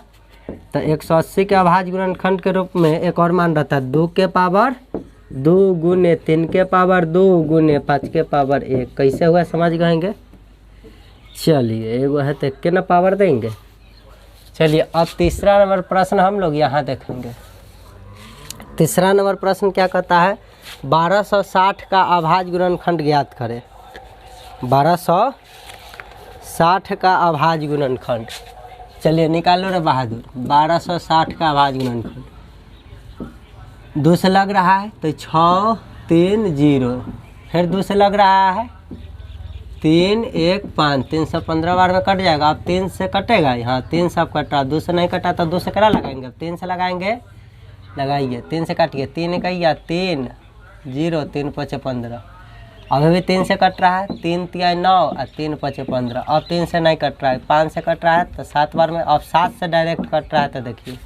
तो 180 के अभाज्य गुणनखंड के रूप में एक और मान रहता है 2 के पावर 2 गुने 3 के पावर 2 गुने 5 के पावर 1। कैसे हुआ समझ गएंगे। चलिए एगो है तो कितना पावर देंगे। चलिए अब तीसरा नंबर प्रश्न हम लोग यहाँ देखेंगे। तीसरा नंबर प्रश्न क्या कहता है, 1260 का अभाज्य गुणनखंड ज्ञात करें। 1260 का अभाज्य गुणनखंड, चलिए निकालो रे बहादुर। 1260 का अभाज्य गुणनखंड 2 से लग रहा है तो 6 3 0, फिर 2 से लग रहा है 3 1 5, 315 बार में कट जाएगा। अब 3 से कटेगा, यहाँ 3 सब कट रहा, 2 से नहीं कटा तो 2 से करा लगाएंगे। 3 से लगाएंगे, लगाइए, 3 से काटिए, 3 इकैया 3 0, 3 5 15। अभी भी 3 से कट रहा है, 3 तिया 9 और 3 5 15। अब 3 से नहीं कट रहा है, 5 से कट रहा है तो 7 बार में। अब 7 से डायरेक्ट कट रहा है तो देखिए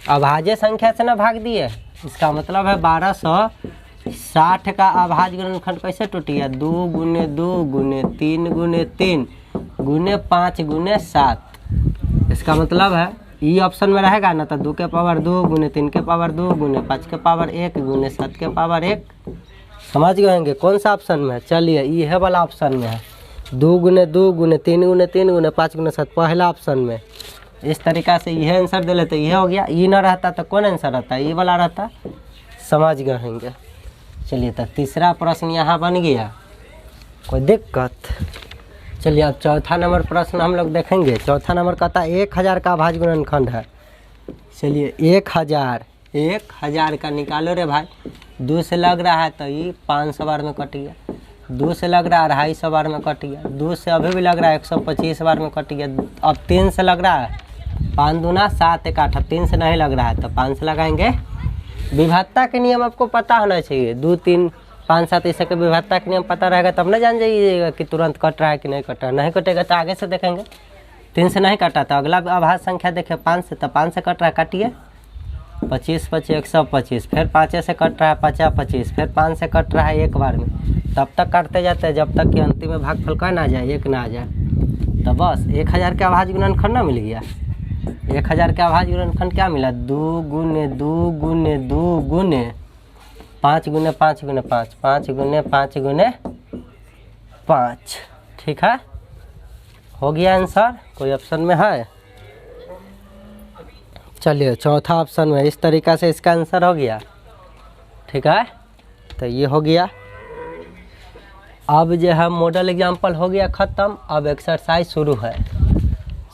अभाज्य संख्या से ना भाग दिए। इसका मतलब है 1260 का अभाज्य गुणनखंड कैसे टूट गया, 2 गुने 2 गुने 3 गुने 3 गुने 5 गुने 7। इसका मतलब है ये ऑप्शन में रहेगा ना तो 2 के पावर 2 गुने 3 के पावर 2 गुने 5 के पावर 1 गुने 7 के पावर 1 समझ गए होंगे कौन सा ऑप्शन में है। चलिए यह वाला ऑप्शन में है, 2 गुने 2 गुने 3 गुने 3 गुने 5 गुने 7, पहला ऑप्शन में। इस तरीक़ा से यह आंसर दे लेते, यह हो गया। ये ना रहता तो कौन आंसर रहता, ये वाला रहता। समझ गए होंगे। चलिए तो तीसरा प्रश्न यहाँ बन गया, कोई दिक्कत। चलिए अब चौथा नंबर प्रश्न हम लोग देखेंगे। चौथा नंबर कहता है 1000 का अभाज्य गुणनखंड है। चलिए 1000 का निकालो रे भाई। 2 से लग रहा है तो ये 500 बार में कट गया, 2 से लग रहा है 250 बार में कट गया, 2 से अभी भी लग रहा है 125 बार में कट गया। अब 3 से लग रहा है, 5 दूना 7 1 8, 3 से नहीं लग रहा है तो 5 से लगाएंगे। विभाज्यता के नियम आपको पता होना चाहिए, 2 3 5 7 इस के विभाज्यता के नियम पता रहेगा तब ना जान जाइएगा कि तुरंत कट रहा है कि नहीं कट रहा है। नहीं कटेगा तो आगे से देखेंगे। 3 से नहीं कटा तो अगला अभाज्य संख्या देखें 5 से, तो 5 से कट रहा है, काटिए। 25 25 125, फिर 5 से कट रहा है 50 25, फिर 5 से कट रहा है एक बार में। तब तक काटते जाते हैं जब तक कि अंतिम में भागफल का ना आ जाए, 1 ना आ जाए। तो बस 1000 का अभाज्य गुणनखंड ना मिल गया। 1000 का अभाज्य गुणनखंड क्या मिला, 2 गुने 2 गुने 2 गुने 5 गुने 5 गुने 5, 5 गुने 5 गुने 5। ठीक है, हो गया आंसर। कोई ऑप्शन में है? चलिए चौथा ऑप्शन में इस तरीक़ा से इसका आंसर हो गया। ठीक है, तो ये हो गया। अब जो है मॉडल एग्जाम्पल हो गया ख़त्म। अब एक्सरसाइज शुरू है।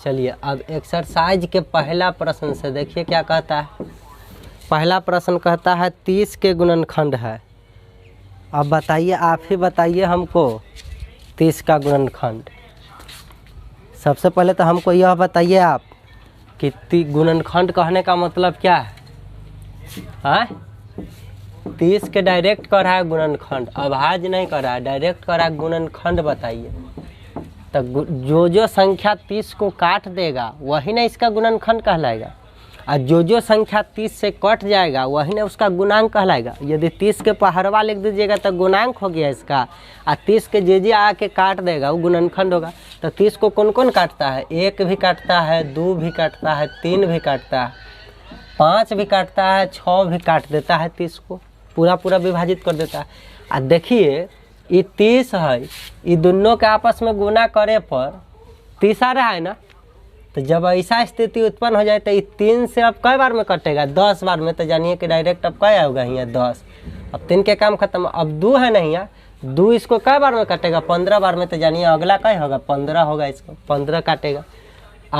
चलिए अब एक्सरसाइज के पहला प्रश्न से देखिए क्या कहता है। पहला प्रश्न कहता है 30 के गुणनखंड है। अब बताइए, आप ही बताइए हमको 30 का गुणनखंड। सबसे पहले तो हमको यह बताइए आप कि गुणनखंड कहने का मतलब क्या है। हाँ, 30 के डायरेक्ट कर रहा है गुणनखंड, अभाज्य नहीं कर रहा है, डायरेक्ट कर रहा है गुणनखंड। बताइए तो जो संख्या 30 को काट देगा वही ना इसका गुणनखंड कहलाएगा, और जो संख्या 30 से कट जाएगा वही ना उसका गुणांक कहलाएगा। यदि 30 के पहरवा लिख दीजिएगा तो गुणांक हो गया इसका, और 30 के जे आके काट देगा वो गुणनखंड होगा। तो 30 को कौन कौन काटता है, 1 भी काटता है, 2 भी काटता है, 3 भी काटता है, 5 भी काटता है, 6 भी काट देता है। 30 को पूरा विभाजित कर देता है। और देखिए ये 30 है, ये दोनों के आपस में गुना करे पर 30 आ रहा है ना। तो जब ऐसा स्थिति उत्पन्न हो जाए तो ये 3 से अब कई बार में कटेगा, 10 बार में। तो जानिए कि डायरेक्ट अब क्या होगा यहाँ 10। अब 3 के काम खत्म। अब 2 है नहीं यार, 2 इसको कई बार में कटेगा, 15 बार में। तो जानिए अगला क्या होगा, 15 होगा, इसको 15 काटेगा।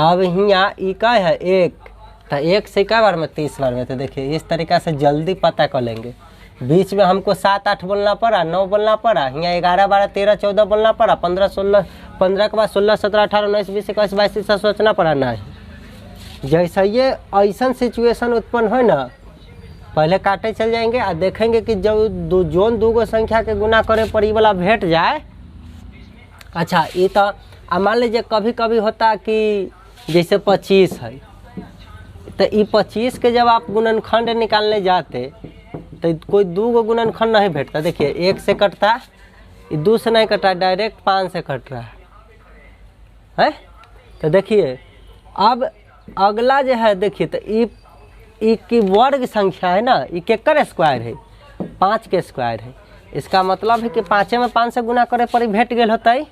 अब यहाँ ये क्या है 1, तो 1 से कई बार में 30 बार में। तो देखिए इस तरीक़ा से जल्दी पता कर लेंगे। बीच में हमको 7 8 बोलना पड़ा, 9 बोलना पड़ा, यहाँ 11 12 13 14 बोलना पड़ा, 15 16, 15 के बाद 16 17 18 19 20 21 22 ऐसा सोचना पड़ा नहीं। जैसे ये ऐसा सिचुएशन उत्पन्न हो ना, पहले काटे चल जाएंगे और देखेंगे कि जब जोन 2 गो संख्या के गुना करे पर ये वाला भेट जाए। अच्छा ये तो मान लीजिए कभी कभी होता कि जैसे 25 है, तो ये 25 के जब आप गुणनखंड निकालने जाते तो कोई 2 गो गुणनखंड नहीं भेटता। देखिए 1 से कटता है, 2 से नहीं कटा, डायरेक्ट 5 से कट रहा है। तो देखिए अब अगला जो है, देखिए तो ये की वर्ग संख्या है ना, ये केकर स्क्वायर है, 5 के स्क्वायर है। इसका मतलब है कि 5 में 5 से गुना करे पर भेट गए होता है।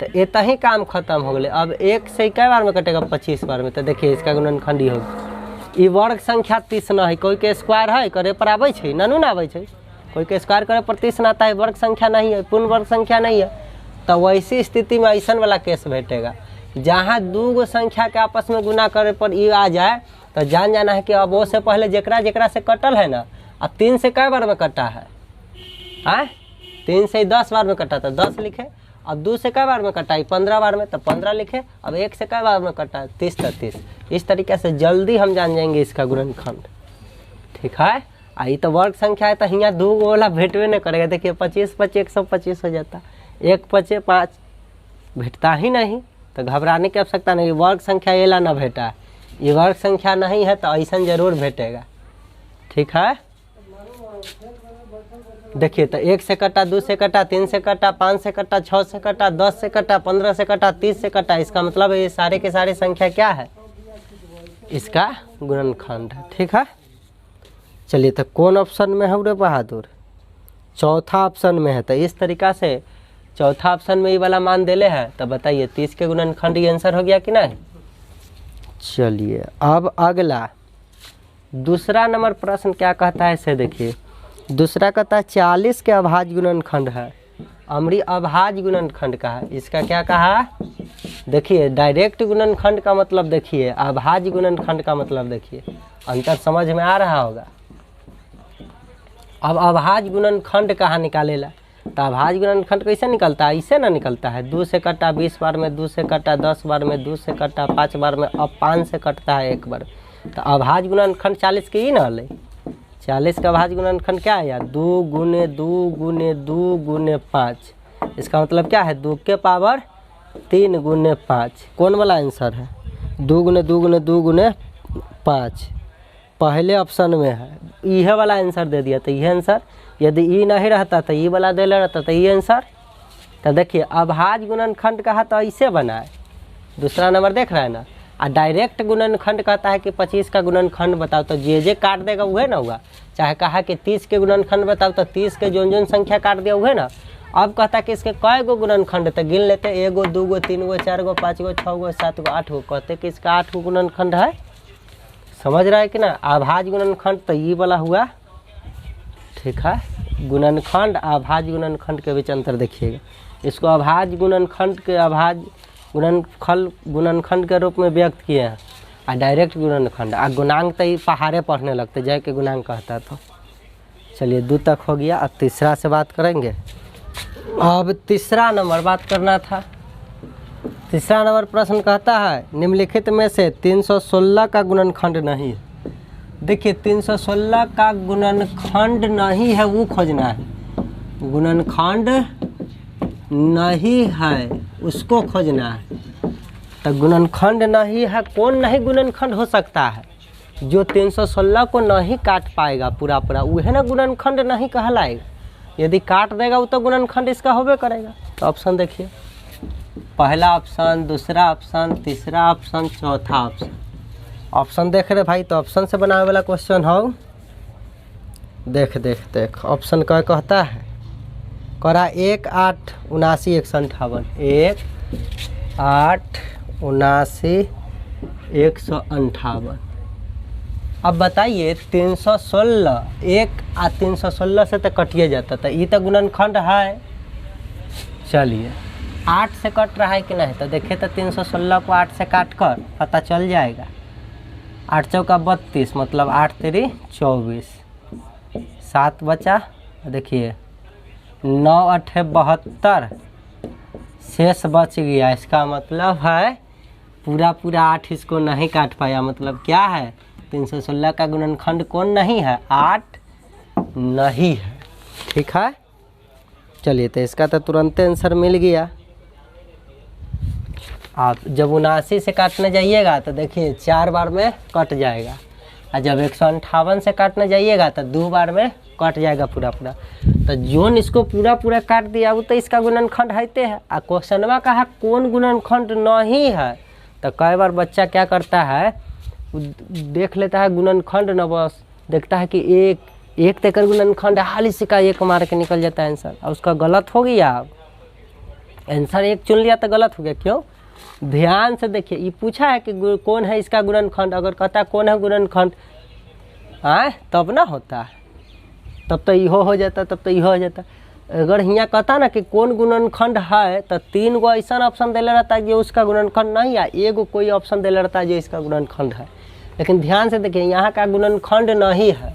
तो इतना ही काम खत्म हो गए। अब 1 से कई बार में कटेगा, 25 बार में। तो देखिए इसका गुणनखंड ही होगा। ये वर्ग संख्या 30 न है, कोई के स्क्वायर है करे पर आवे छे, ननू ना आवे छे। कोई के स्क्वायर करे पर 30 ना आता है, वर्ग संख्या नहीं है, पूर्ण वर्ग संख्या नहीं है। तो वैसी स्थिति में ऐसा वाला केस भेटेगा जहाँ 2 गो संख्या के आपस में गुना करे पर ये आ जाए। तो जान जाना है कि अब वो से पहले जेकरा से कटल है ना, अब 3 से कई बार में कटा है, 3 से 10 बार में कटा था 10 लिखे। अब 2 से कई बार में कटा है 15 बार में, तो 15 लिखे। अब 1 से कई बार में कटा है 30 तो 30। इस तरीके से जल्दी हम जान जाएंगे इसका गुणनखंड। ठीक है, आई तो वर्ग संख्या है तो यहाँ 2 गो वाला भेटवे नहीं करेगा। देखिए 25 25 125 हो जाता, 1 5 5 भेटता ही नहीं। तो घबराने की आवश्यकता नहीं, वर्ग संख्या ये ला ना भेटा, ये वर्ग संख्या नहीं है तो ऐसा जरूर भेटेगा। ठीक है, देखिए तो 1 से कटा, 2 से कटा, 3 से कटा, 5 से कटा, 6 से कटा, 10 से कटा, 15 से कटा, 30 से कटा। इसका मतलब ये सारे के सारे संख्या क्या है, इसका गुणनखंड है। ठीक है, चलिए तो कौन ऑप्शन में है रे बहादुर, चौथा ऑप्शन में है, तो इस तरीका से चौथा ऑप्शन में ये वाला मान देले है। तो बताइए 30 के गुणनखंड ये आंसर हो गया कि नहीं। चलिए अब अगला दूसरा नंबर प्रश्न क्या कहता है इसे देखिए। दूसरा कहता है 40 के अभाज्य गुणनखंड है, अमरी अभाज्य गुणनखंड का है। इसका क्या कहा, देखिए डायरेक्ट गुणनखंड का मतलब देखिए, अभाज्य गुणनखंड का मतलब देखिए, अंतर समझ में आ रहा होगा। अब अभाज्य गुणनखंड कहाँ निकालेला, तो अभाज्य गुणनखंड कैसे निकलता है, इसे ना निकलता है 2 से कटा 20 बार में, 2 से कटा 10 बार में, 2 से कटा 5 बार में, अब 5 से कटता है 1 बार। तो अभाज्य गुणनखंड 40 के ही ना ले, 40 का अभाज्य गुणनखंड क्या है यार, 2 गुने 2 गुने 2 गुने 5। इसका मतलब क्या है 2 के पावर 3 गुने 5। कौन वाला आंसर है, 2 गुने 2 गुने 2 गुने 5 पहले ऑप्शन में है। यह वाला आंसर दे दिया, तो यह आंसर, यदि ई नहीं रहता तो ये वाला दे रहता तो ये आंसर। तो देखिए अभाज्य गुणनखंड कहा तो ऐसे बना है, दूसरा नंबर देख रहा है ना। और डायरेक्ट गुणनखंड कहता है कि 25 का गुणनखंड बताओ, तो जे काट देगा वह ना हुआ। चाहे कहा कि 30 के गुणनखंड बताओ, तो 30 के जोन संख्या काट दिया वह ना। अब कहता है कि इसके कई गो गुणनखंड, तो गिन लेते 1 गो 2 गो 3 गो 4 गो 5 गो 6 गो 7 गो 8 गो, कहते कि इसका 8 गो गुणनखंड है। समझ रहा है कि ना, अभाज्य गुणनखंड तो ये वाला हुआ, ठीक है। गुणनखंड अभाज्य गुणनखंड के बीच अंतर देखिएगा। इसको अभाज्य गुणनखंड के अभाज्य गुणनखंड के रूप में व्यक्त किए हैं, और डायरेक्ट गुणनखंड और गुणांक तो ये पहाड़े पढ़ने लगते, जय के गुणांक कहता तो। चलिए 2 तक हो गया, अब तीसरा से बात करेंगे। अब तीसरा नंबर बात करना था। तीसरा नंबर प्रश्न कहता है निम्नलिखित में से 316 का गुणनखंड नहीं है। देखिए 316 का गुणनखंड नहीं है वो खोजना है, गुणनखंड नहीं है उसको खोजना है। तो गुणनखंड नहीं है, कौन नहीं गुणनखंड हो सकता है, जो 316 को नहीं काट पाएगा पूरा पूरा, वह ना गुणनखंड नहीं कहलाएगा। यदि काट देगा वो तो गुणनखंड इसका होबे करेगा। तो ऑप्शन देखिए, पहला ऑप्शन, दूसरा ऑप्शन, तीसरा ऑप्शन, चौथा ऑप्शन। ऑप्शन देख रहे भाई, तो ऑप्शन से बनाने वाला क्वेश्चन हो। देख देख देख ऑप्शन क्या कहता है, करा 1 8 79 158, 1 8 79 158। अब बताइए 316, 1 और 316 से तो कटिए जाता था, ये तो गुणनखंड है। चलिए 8 से कट रहा है कि नहीं, तो देखिए तो 316 को 8 से काट कर पता चल जाएगा। 8 चौका 32, मतलब 8 तेरी 24, 7 बचा, देखिए 9 8 72, शेष बच गया। इसका मतलब है पूरा पूरा 8 इसको नहीं काट पाया, मतलब क्या है 316 का गुणनखंड कौन नहीं है, 8 नहीं है, ठीक है। चलिए तो इसका तो तुरंत आंसर मिल गया। आप जब 79 से काटने जाइएगा तो देखिए 4 बार में कट जाएगा, और जब 158 से काटने जाइएगा तो 2 बार में कट जाएगा पूरा पूरा। तो जोन इसको पूरा पूरा काट दिया वो तो इसका गुणनखंड है। और क्वेश्चनवा कहा कौन गुणनखंड नहीं है, तो कई बार बच्चा क्या करता है, देख लेता है गुणनखंड न, बस देखता है कि एक तेकर गुणनखंड, हाल इसी का 1 मार के निकल जाता है आंसर, और उसका गलत हो गया। आंसर 1 चुन लिया तो गलत हो गया। क्यों, ध्यान से देखिए, ये पूछा है कि कौन है इसका गुणनखंड, अगर कहता है कौन है गुणनखंड तब ना होता है, तब तो इहो हो जाता, तब तो इहो हो जाता। अगर यहाँ कहता ना कि कौन गुणनखंड है, तो 3 गो ऐसा ऑप्शन देले रहता है जो उसका गुणनखंड नहीं है, 1 गो कोई ऑप्शन देले रहता है जो इसका गुणनखंड है। लेकिन ध्यान से देखिए यहाँ का गुणनखंड नहीं है,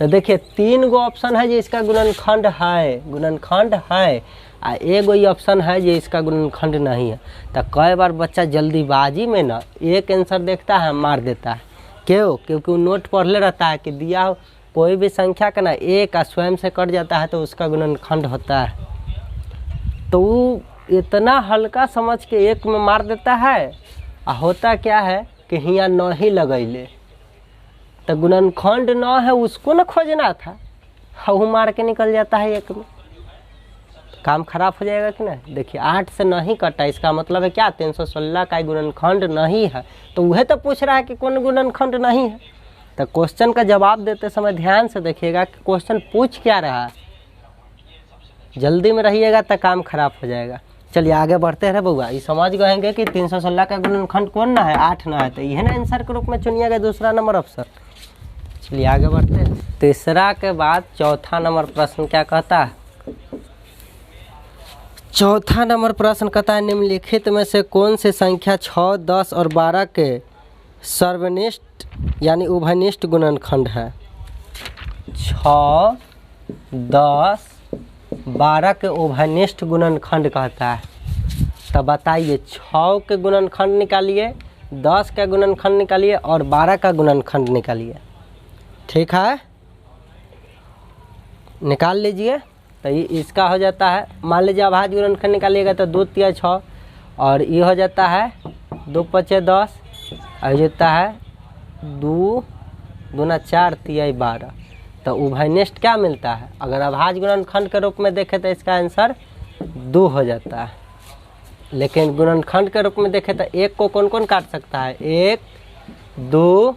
तो देखिए 3 गो ऑप्शन है जो इसका गुणनखंड है, गुणनखंड है, और 1 गो ऑप्शन है जो इसका गुणनखंड नहीं है। तो कई बार बच्चा जल्दीबाजी में ना एक आंसर देखता है मार देता है। क्यों, क्योंकि वो नोट पढ़ ले रहता है कि दिया हो कोई भी संख्या का ना 1 का स्वयं से कट जाता है तो उसका गुणनखंड होता है। तो वो इतना हल्का समझ के 1 में मार देता है, और होता क्या है कि यहाँ 9 ही लगैले, तो गुणनखंड 9 है उसको ना खोजना था, वो मार के निकल जाता है 1 में, काम खराब हो जाएगा कि नहीं। देखिए 8 से नहीं कटा, इसका मतलब है क्या 316 का गुणनखंड नहीं है। तो वह तो पूछ रहा है कि कौन गुणनखंड नहीं है। तो क्वेश्चन का जवाब देते समय ध्यान से देखिएगा कि क्वेश्चन पूछ क्या रहा है। जल्दी में रहिएगा तो काम खराब हो जाएगा। चलिए आगे बढ़ते हैं बउआ। ये समझ गएंगे कि 316 का गुणनखंड कौन ना है, 8 ना है, तो यह ना आंसर के रूप में चुनिएगा दूसरा नंबर ऑप्शन। चलिए आगे बढ़ते हैं। तीसरा के बाद चौथा नंबर प्रश्न क्या कहता है? चौथा नंबर प्रश्न कहता है निम्नलिखित में से कौन सी संख्या 6, 10 और 12 के सर्वनिष्ठ यानी उभयनिष्ठ गुणनखंड है? 6, 10, 12 के उभयनिष्ठ गुणनखंड कहता है। तब बताइए 6 के गुणनखंड निकालिए, 10 का गुणनखंड निकालिए और 12 का गुणनखंड निकालिए। ठीक है, निकाल लीजिए। तो ये इसका हो जाता है, मान लीजिए अभाज्य गुणनखंड निकालिएगा तो 2 तिया 6 और ये हो जाता है 2 पचे 10 और जाता है 2 दूना 4 तिया 12। तो उभयनिष्ठ क्या मिलता है? अगर अभाज्य गुणनखंड के रूप में देखें तो इसका आंसर 2 हो जाता है, लेकिन गुणनखंड के रूप में देखें तो 1 को कौन कौन काट सकता है? 1, 2,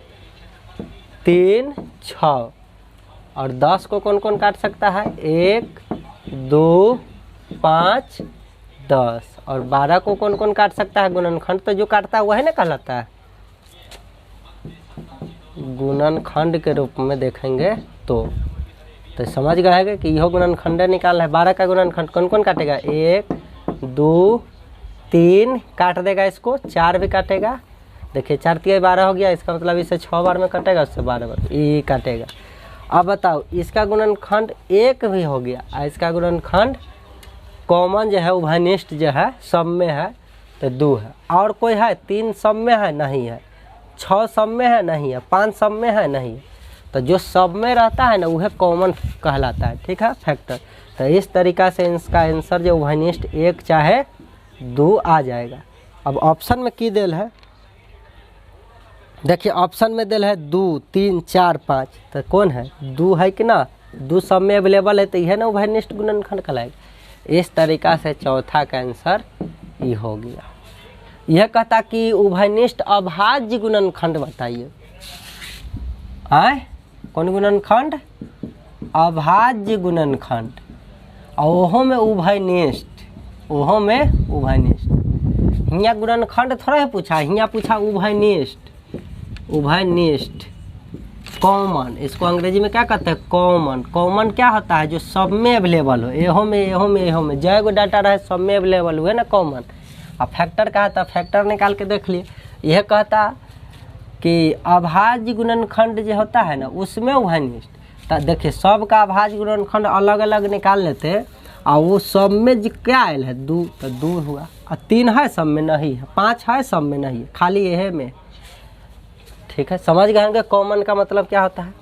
3, 6 और 10 को कौन कौन काट सकता है? 1, 2, 5, 10 और 12 को कौन कौन काट सकता है? गुणनखंड तो जो काटता है वही ना कहलाता है। गुणनखंड के रूप में देखेंगे तो समझ गए कि यह गुणनखंड निकालना है। 12 का गुणनखंड कौन कौन काटेगा? 1, 2, 3 काट देगा, इसको 4 भी काटेगा। देखिए 4 तिया 12 हो गया, इसका मतलब इसे 6 बार में कटेगा, उससे 12 बार ये काटेगा। अब बताओ इसका गुणनखंड 1 भी हो गया और इसका गुणनखंड कॉमन जो है उभयनिष्ठ जो है सब में है तो 2 है। और कोई है? 3 सब में है? नहीं है। 6 सब में है? नहीं है। 5 सब में है? नहीं है। तो जो सब में रहता है ना वह कॉमन कहलाता है। ठीक है, फैक्टर। तो इस तरीक़ा से इसका आंसर जो उभयनिष्ठ 1 चाहे 2 आ जाएगा। अब ऑप्शन में की देल है, देखिए ऑप्शन में दिल है 2, 3, 4, 5। तो कौन है? 2 है कि ना? 2 सब में अवेलेबल है तो यह ना उभयनिष्ठ गुणनखंड कहलाएगा। इस तरीक़ा से चौथा का आंसर ये हो गया। यह कहता कि उभयनिष्ठ अभाज्य गुणनखंड बताइए। आए कौन गुणनखंड? अभाज्य गुणनखंड। और ओहो में उभयनिष्ठ, ओहो में उभयनिष्ठ। हियाँ गुणनखंड थोड़ा ही पूछा, हियाँ पूछा उभयनिष्ठ। उभयनिष्ठ कॉमन, इसको अंग्रेजी में क्या कहते हैं? कॉमन। कॉमन क्या होता है? जो सब में अवेलेबल हो, एहो में, एहो में, एहो में, जय गो डाटा रहे सब में अवेलेबल हुए ना कॉमन। अब फैक्टर का था, फैक्टर निकाल के देख लिए। यह कहता कि अभाज्य गुणनखंड जो होता है ना उसमें उभयनिष्ठ। तो देखिए सब का अभाज्य गुणनखंड अलग अलग निकाल लेते और वो सब में जो क्या आयल है? 2, तो 2 हुआ। और 3 है सब में? नहीं है। 5 है सब में? नहीं है, खाली यह में। ठीक है, समझ गए होंगे कॉमन का मतलब क्या होता है।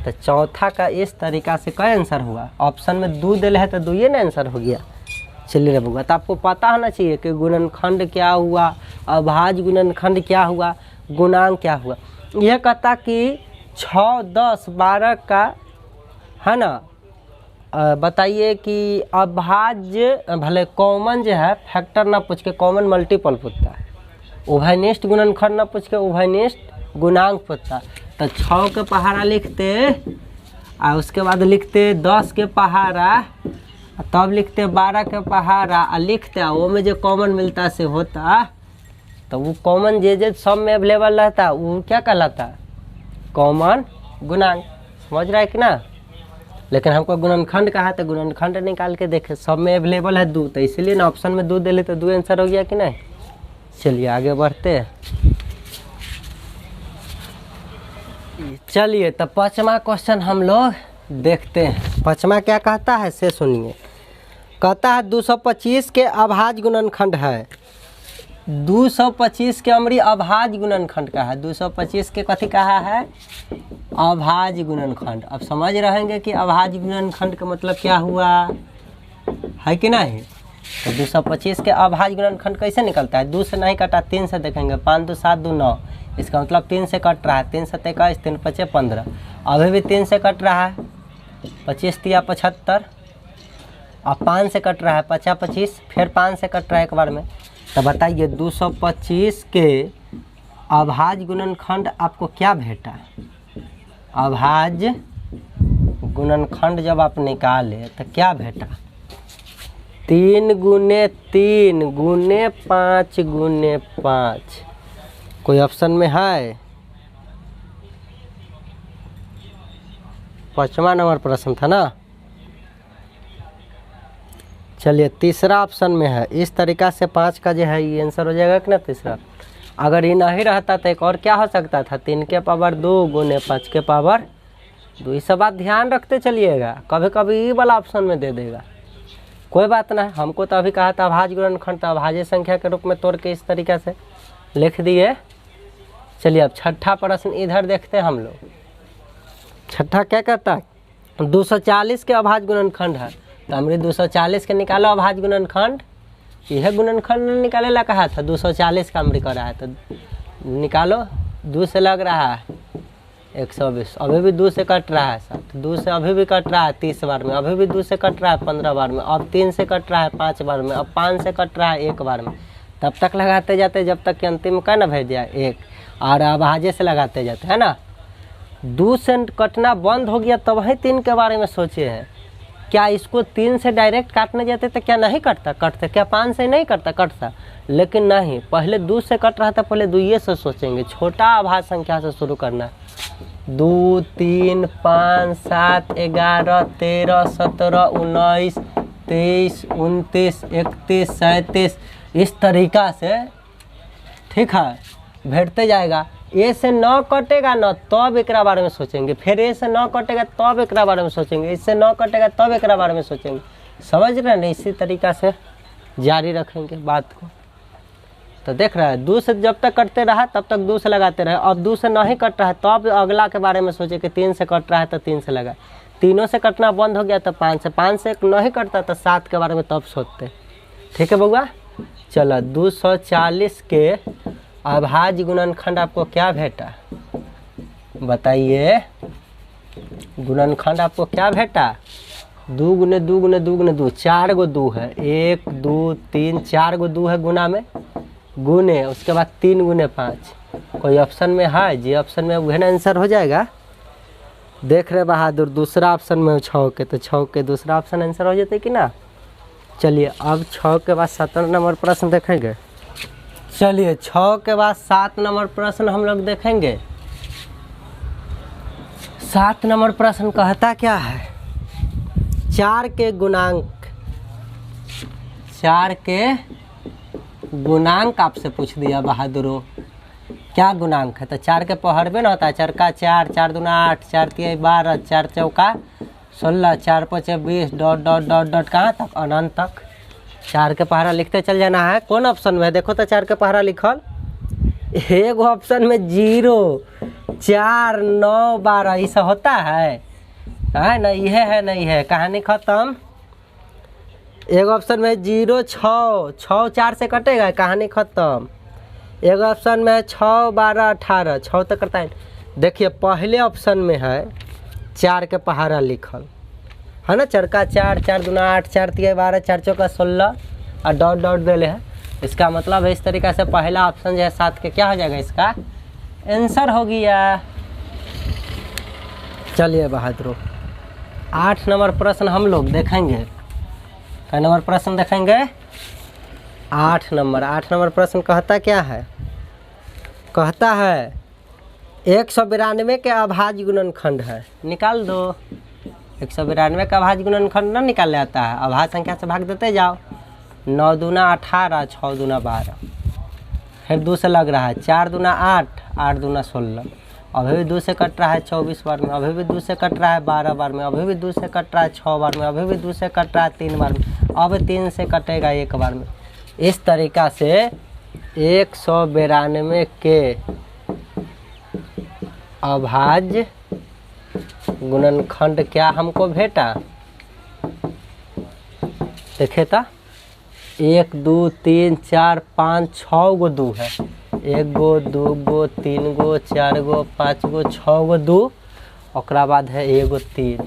तो चौथा का इस तरीक़ा से क्या आंसर हुआ? ऑप्शन में 2 दिल है तो 2 ये ना आंसर हो गया। चलिए बउआ, तो आपको पता होना चाहिए कि गुणनखंड क्या हुआ, अभाज्य गुणनखंड क्या हुआ, गुणांक क्या हुआ। यह कहता कि 6, 10, 12 का है ना, बताइए कि अभाज्य भले कॉमन जो है फैक्टर ना पूछ के कॉमन मल्टीपल पूछता है, उभयनिष्ठ गुणनखंड ना पूछ के उभयनिष्ठ गुणांक पूछता। तो 6 के पहाड़ा लिखते और उसके बाद लिखते 10 के पहाड़ा, तब लिखते 12 के पहाड़ा और लिखते वो में जो कॉमन मिलता से होता। तो वो कॉमन जे सब में अवेलेबल रहता वो क्या कहलाता? कॉमन गुणांक। समझ रहा है कि ना? लेकिन हमको गुणनखंड कहा तो गुणनखंड निकाल के देखे, सब में अवेलेबल है 2, तो इसलिए ना ऑप्शन में 2 दे ले तो 2 आंसर हो गया कि नहीं। चलिए आगे बढ़ते हैं। चलिए तो 5वां क्वेश्चन हम लोग देखते हैं। 5वां क्या कहता है से सुनिए। कहता है 225 के अभाज्य गुणनखंड है। 225 के अमरी अभाज्य गुणनखंड का है। 225 के कथी कहा है? अभाज्य गुणनखंड। अब समझ रहेंगे कि अभाज्य गुणनखंड का मतलब क्या हुआ है कि नहीं। तो 225 के अभाज्य गुणनखंड कैसे निकलता है? 2 से नहीं कटा, 3 से देखेंगे। 5 2 7 2 9, इसका मतलब 3 से कट रहा है। 3 7 21, 3 5 15, अभी भी 3 से कट रहा है। 25 तिया 75 और 5 से कट रहा है। 50 25, फिर 5 से कट रहा है एक बार में। तो बताइए 225 के अभाज्य गुणनखंड आपको क्या भेटा? अभाज्य गुणनखंड जब आप निकाले तो क्या भेटा? 3 गुने 3 गुने 5 गुने 5। कोई ऑप्शन में है? 5वां नंबर प्रश्न था ना। चलिए तीसरा ऑप्शन में है। इस तरीका से 5 का जो है ये आंसर हो जाएगा कि ना तीसरा। अगर ये नहीं रहता तो एक और क्या हो सकता था? 3 के पावर 2 गुने 5 के पावर 2। ये सब बात ध्यान रखते चलिएगा, कभी कभी ये वाला ऑप्शन में दे देगा, कोई बात ना। हमको तो अभी कहा था अभाज्य गुणनखंड, तो अभाज्य संख्या के रूप में तोड़ के इस तरीके से लिख दिए। चलिए अब छठा प्रश्न इधर देखते हैं हम लोग। छठा क्या कहता है? 240 के अभाज्य गुणनखंड है, तो हमने 240 के निकालो अभाज्य गुणनखंड। यह गुणनखंड निकाले ला कहा था, 240 का हमने करा है, तो निकालो। 2 से लग रहा है 120, अभी भी 2 से कट रहा है 60, 2 से अभी भी कट रहा है 30 बार में, अभी भी 2 से कट रहा है 15 बार में, अब 3 से कट रहा है 5 बार में, अब 5 से कट रहा है 1 बार में। तब तक लगाते जाते जब तक कि अंतिम का ना भेज जाए 1, और अभाज्य से लगाते जाते है ना। 2 से कटना बंद हो गया तब ही 3 के बारे में सोचे हैं। क्या इसको 3 से डायरेक्ट काटने जाते तो क्या नहीं कटता? कटता। क्या 5 से नहीं कटता? कटता। लेकिन नहीं, पहले 2 से कट रहा था, पहले 2 से सोचेंगे, छोटा अभाज्य संख्या से शुरू करना। 2 3 5 7 11 13 17 19 23 29 31 37 इस तरीका से, ठीक है, भेटते जाएगा। ए से 9 कटेगा ना तब एक बारे में सोचेंगे, फिर ए से 9 कटेगा तब एक बारे में सोचेंगे, इससे 9 कटेगा तब एक बारे में सोचेंगे। समझ रहे हैं? इसी तरीका से जारी रखेंगे बात को। तो देख रहा है 2 से जब तक कटते रहा तब तक 2 से लगाते रहे। अब 2 से नहीं कट रहा है तो अब अगला के बारे में सोचे कि 3 से कट रहा है तो 3 से लगा, तीनों से कटना बंद हो गया तो 5 से नहीं कटता तो 7 के बारे में तब सोचते। ठीक है बउआ। चलो 240 के अभाज्य गुणनखंड आपको क्या भेटा? बताइए, गुणनखंड आपको क्या भेटा? 2 गुने 2 गुने 2 गुने 2, 4 गो 2 है, 1 2 3 4 गो 2 है गुना में, गुने उसके बाद 3 गुने 5। कोई ऑप्शन में है? जी ऑप्शन में वह आंसर हो जाएगा। देख रहे बहादुर, दूसरा ऑप्शन में 6 के, तो 6 के दूसरा ऑप्शन आंसर हो जाते कि ना। चलिए अब 6 के बाद 7 नंबर प्रश्न देखेंगे। चलिए 6 के बाद 7 नंबर प्रश्न हम लोग देखेंगे। 7 नंबर प्रश्न कहता क्या है? 4 के गुणांक, 4 के गुणांक आपसे पूछ दिया बहादुरों, क्या गुणांक है? तो 4 के पहरबे ना होता है, 4 का 4, 4 दूना 8, 4 तिया 12, 4 चौका 16, 4 5 20 डॉट डॉट डॉट डॉट कहाँ तक? अनंत तक। 4 के पहरा लिखते चल जाना है। कौन ऑप्शन में है देखो तो 4 के पहरा लिखल, एक ऑप्शन में 0 4 9 12 ये सब होता है ना, यह है नहीं है, कहानी खत्म। एक ऑप्शन में 0 6 6 4 से कटेगा, कहानी खत्म। एक ऑप्शन में 6 12 18 6 तक करता है। देखिए पहले ऑप्शन में है 4 के पहाड़ा लिखल है ना, 4 का 4, 4 दूना 8, 4 तिया 12, 4 चौका 16 और डॉट डॉट देले है। इसका मतलब है इस तरीका से पहला ऑप्शन जो है 7 के क्या हो जाएगा? इसका आंसर हो गया। चलिए बहादुरों 8 नंबर प्रश्न हम लोग देखेंगे। क्या नंबर प्रश्न देखेंगे? 8 नंबर प्रश्न कहता क्या है? कहता है 192 के अभाज्य गुणनखंड है, निकाल दो। 192 का अभाज्य गुणनखंड ना निकाल आता है, अभाज्य संख्या से भाग देते जाओ। 9 दूना 18, 6 दूना 12, फिर 2 से लग रहा है, 4 दूना 8, 8 दूना 16, अभी भी 2 से कट रहा है 24 बार में, अभी भी 2 से कट रहा है 12 बार में, अभी भी 2 से कट रहा है 6 बार में, अभी भी 2 से कट रहा है 3 बार में, अब 3 से कटेगा 1 बार में। इस तरीका से 192 के अभाज्य गुणनखंड क्या हमको भेटा? देखे था 1 2 3 4 5 6 गो 2 है, 1 गो 2 गो 3 गो 4 गो 5 गो 6 गो 2, और बाद है 1 गो 3।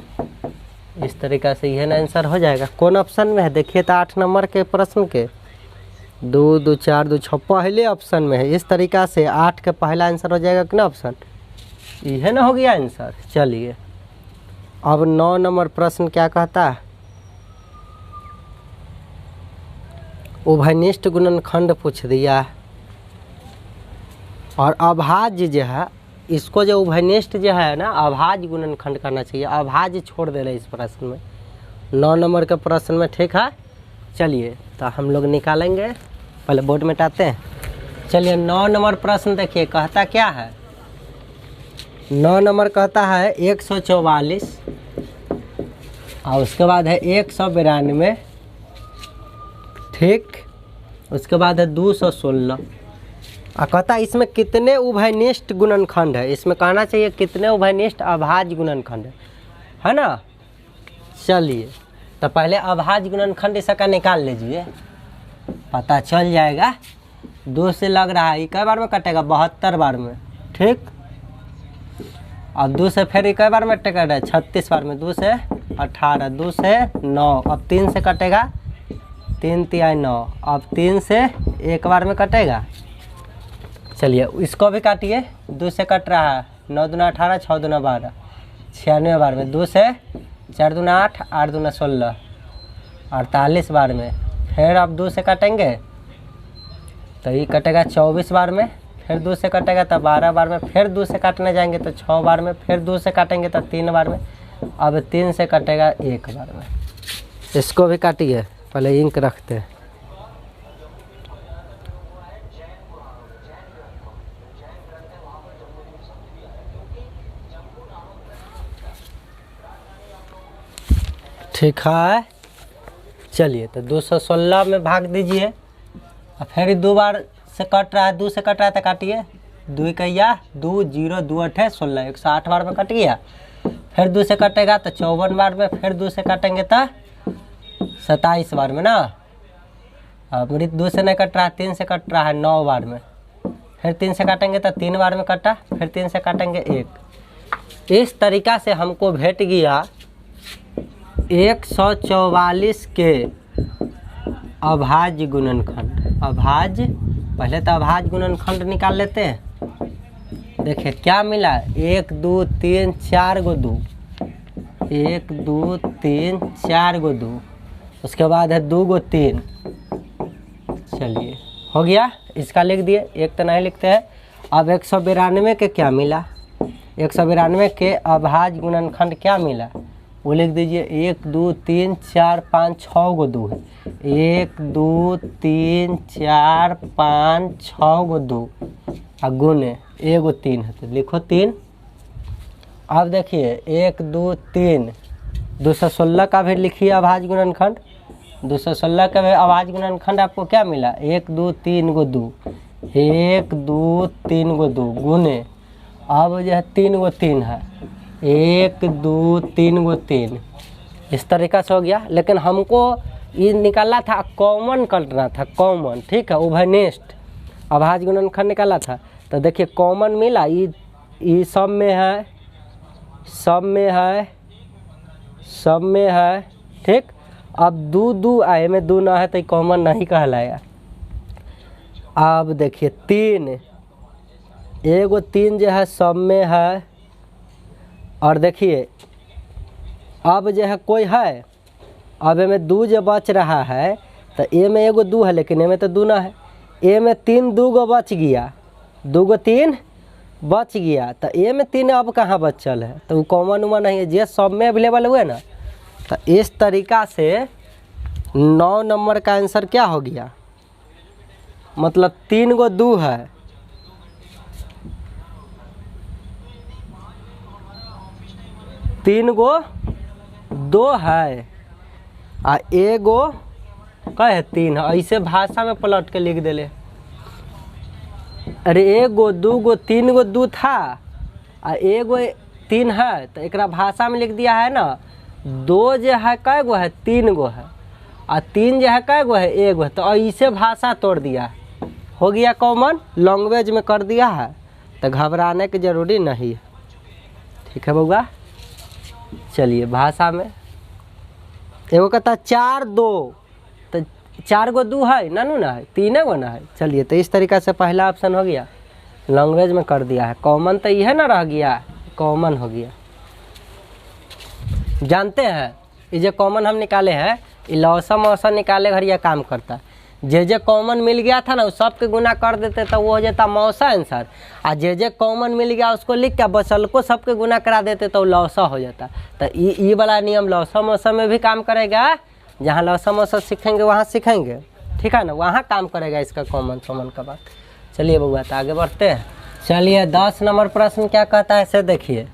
इस तरीका से यह आंसर हो जाएगा। कौन ऑप्शन में है देखिए तो 8 नंबर के प्रश्न के 2 2 4 2 6 पहले ऑप्शन में है। इस तरीका से 8 के पहला आंसर हो जाएगा कि ना ऑप्शन, यह ना हो गया आंसर। चलिए अब 9 नंबर प्रश्न क्या कहता है? उभयनिष्ठ गुणनखंड पूछ दिया। और अभाज्य जो है, इसको जो उभयनिष्ठ जो है ना, अभाज्य गुणनखंड करना चाहिए। अभाज्य छोड़ दे रहे इस प्रश्न में, 9 नंबर के प्रश्न में, ठीक है। चलिए तो हम लोग निकालेंगे, पहले बोर्ड मिटाते हैं। चलिए 9 नंबर प्रश्न देखिए, कहता क्या है। 9 नंबर कहता है 144 और उसके बाद है 192, ठीक। उसके बाद है 216 और कहता इसमें कितने उभयनिष्ठ गुणनखंड है। इसमें कहना चाहिए कितने उभयनिष्ठ अभाज्य गुणनखंड है ना। चलिए तो पहले अभाज्य गुणनखंड इसका निकाल लीजिए, पता चल जाएगा। 2 से लग रहा है, कई बार में कटेगा, 72 बार में, ठीक। अब 2 से फिर कई बार में कटेगा, 36 बार में। 2 से 18, 2 से 9, अब 3 से कटेगा, 3 तिहाई 9, अब 3 से एक बार में कटेगा। चलिए इसको भी काटिए, 2 से कट रहा है, 9 दूना 18, 6 दूना 12, 96 बार में। 2 से 4 दूना 8, 8 दूना 16, 48 बार में। फिर आप 2 से काटेंगे तो ये कटेगा 24 बार में। फिर 2 से कटेगा तो 12 बार में। फिर 2 से काटने जाएंगे तो 6 बार में। फिर 2 से काटेंगे तो 3 बार में। अब 3 से कटेगा 1 बार में। इसको भी काटिए, पहले इंक रखते हैं। ठीक है। चलिए तो 216 में भाग दीजिए और फिर 2 बार से कट रहा है, 2 से कट रहा है तो काटिए। 2 कहिया 2, 0, 2 8 16, 108 बार में कट गया। फिर 2 से कटेगा तो 54 बार में। फिर 2 से काटेंगे तो 27 बार में ना। अब 2 से नहीं कट रहा है, 3 से कट रहा है, 9 बार में। फिर 3 से काटेंगे तो 3 बार में कटा। फिर 3 से काटेंगे 1। इस तरीका से हमको भेट गया 144 के अभाज्य गुणनखंड। अभाज्य, पहले तो अभाज्य गुणनखंड निकाल लेते हैं। देखिए क्या मिला, 1 2 3 4 गो 2, 1 2 3 4 गो 2, उसके बाद है 2 गो 3। चलिए हो गया, इसका लिख दिए, एक तो नहीं लिखते हैं। अब 192 के क्या मिला, 192 के अभाज्य गुणनखंड क्या मिला वो लिख दीजिए। 1 2 3 4 5 6 गो 2 है। 1 2 3 4 5 6 गो 2 और गुने 1 गो 3 है तो लिखो 3। अब देखिए 1 2 3, 216 का भी लिखिए अभाज्य गुणनखंड। 216 का भी अभाज्य गुणनखंड आपको क्या मिला, 1 2 3 गो 2, 1 2 3 गो 2 गुने, अब जो है 3 गो 3 है, 1 2 3 गो 3। इस तरीका से हो गया। लेकिन हमको ये निकालना था, कॉमन करना था, कॉमन, ठीक है। उभयनिष्ठ अभाज्य गुणनखंड निकाला था तो देखिए कॉमन मिला। ये सब में है, सब में है, सब में है, ठीक। अब 2 2 आए में 2 ना है तो कॉमन नहीं कहलाया। अब देखिए 3, एगो 3 जो है सब में है। और देखिए अब जो है कोई है, अब ए में 2 जो बच रहा है तो ए में एगो 2 है लेकिन ए में तो 2 ना है। ए में 3 2 गो बच गया, 2 गो 3 बच गया तो ए में 3 अब कहाँ बचल है, तो वो कॉमन उमन नहीं है, जे सब में अवेलेबल हुए ना। तो इस तरीका से 9 नंबर का आंसर क्या हो गया, मतलब 3 गो 2 है, 3 गो 2 है आ एगो कहे 3 है। ऐसे भाषा में पलट के लिख देले। अरे 1 गो 2 गो 3 गो 2 था आ एगो 3 है तो एक भाषा में लिख दिया है ना। 2 जो है कै गो है, 3 गो है, और 3 जो है कै गो है, 1 गो है। तो ऐसे भाषा तोड़ दिया, हो गया कॉमन, लैंग्वेज में कर दिया है, तो घबराने की जरूरी नहीं है, ठीक है बउआ। चलिए भाषा में एगो कहता 4 2, तो 4 गो 2 है ना, ना है, 3 गो ना है। चलिए तो इस तरीका से पहला ऑप्शन हो गया, लैंग्वेज में कर दिया है। कॉमन तो यह ना रह गया, कॉमन हो गया। जानते हैं ये जो कॉमन हम निकाले हैं, ये लौसा मौसा निकाले घर यह काम करता है। जे कॉमन मिल गया था ना उस सब के गुना कर देते तो वो हो जाता मौसा आंसर। और जे कॉमन मिल गया उसको लिख के बचल को सबके गुना करा देते तो लौसा हो जाता। तो ये वाला नियम लौसा मौसा में भी काम करेगा, जहाँ लौसा मौसा सीखेंगे वहाँ सीखेंगे, ठीक है ना, वहाँ काम करेगा इसका कॉमन कॉमन का बात। चलिए बउआ तो आगे बढ़ते हैं। चलिए 10 नंबर प्रश्न क्या कहता है इसे देखिए।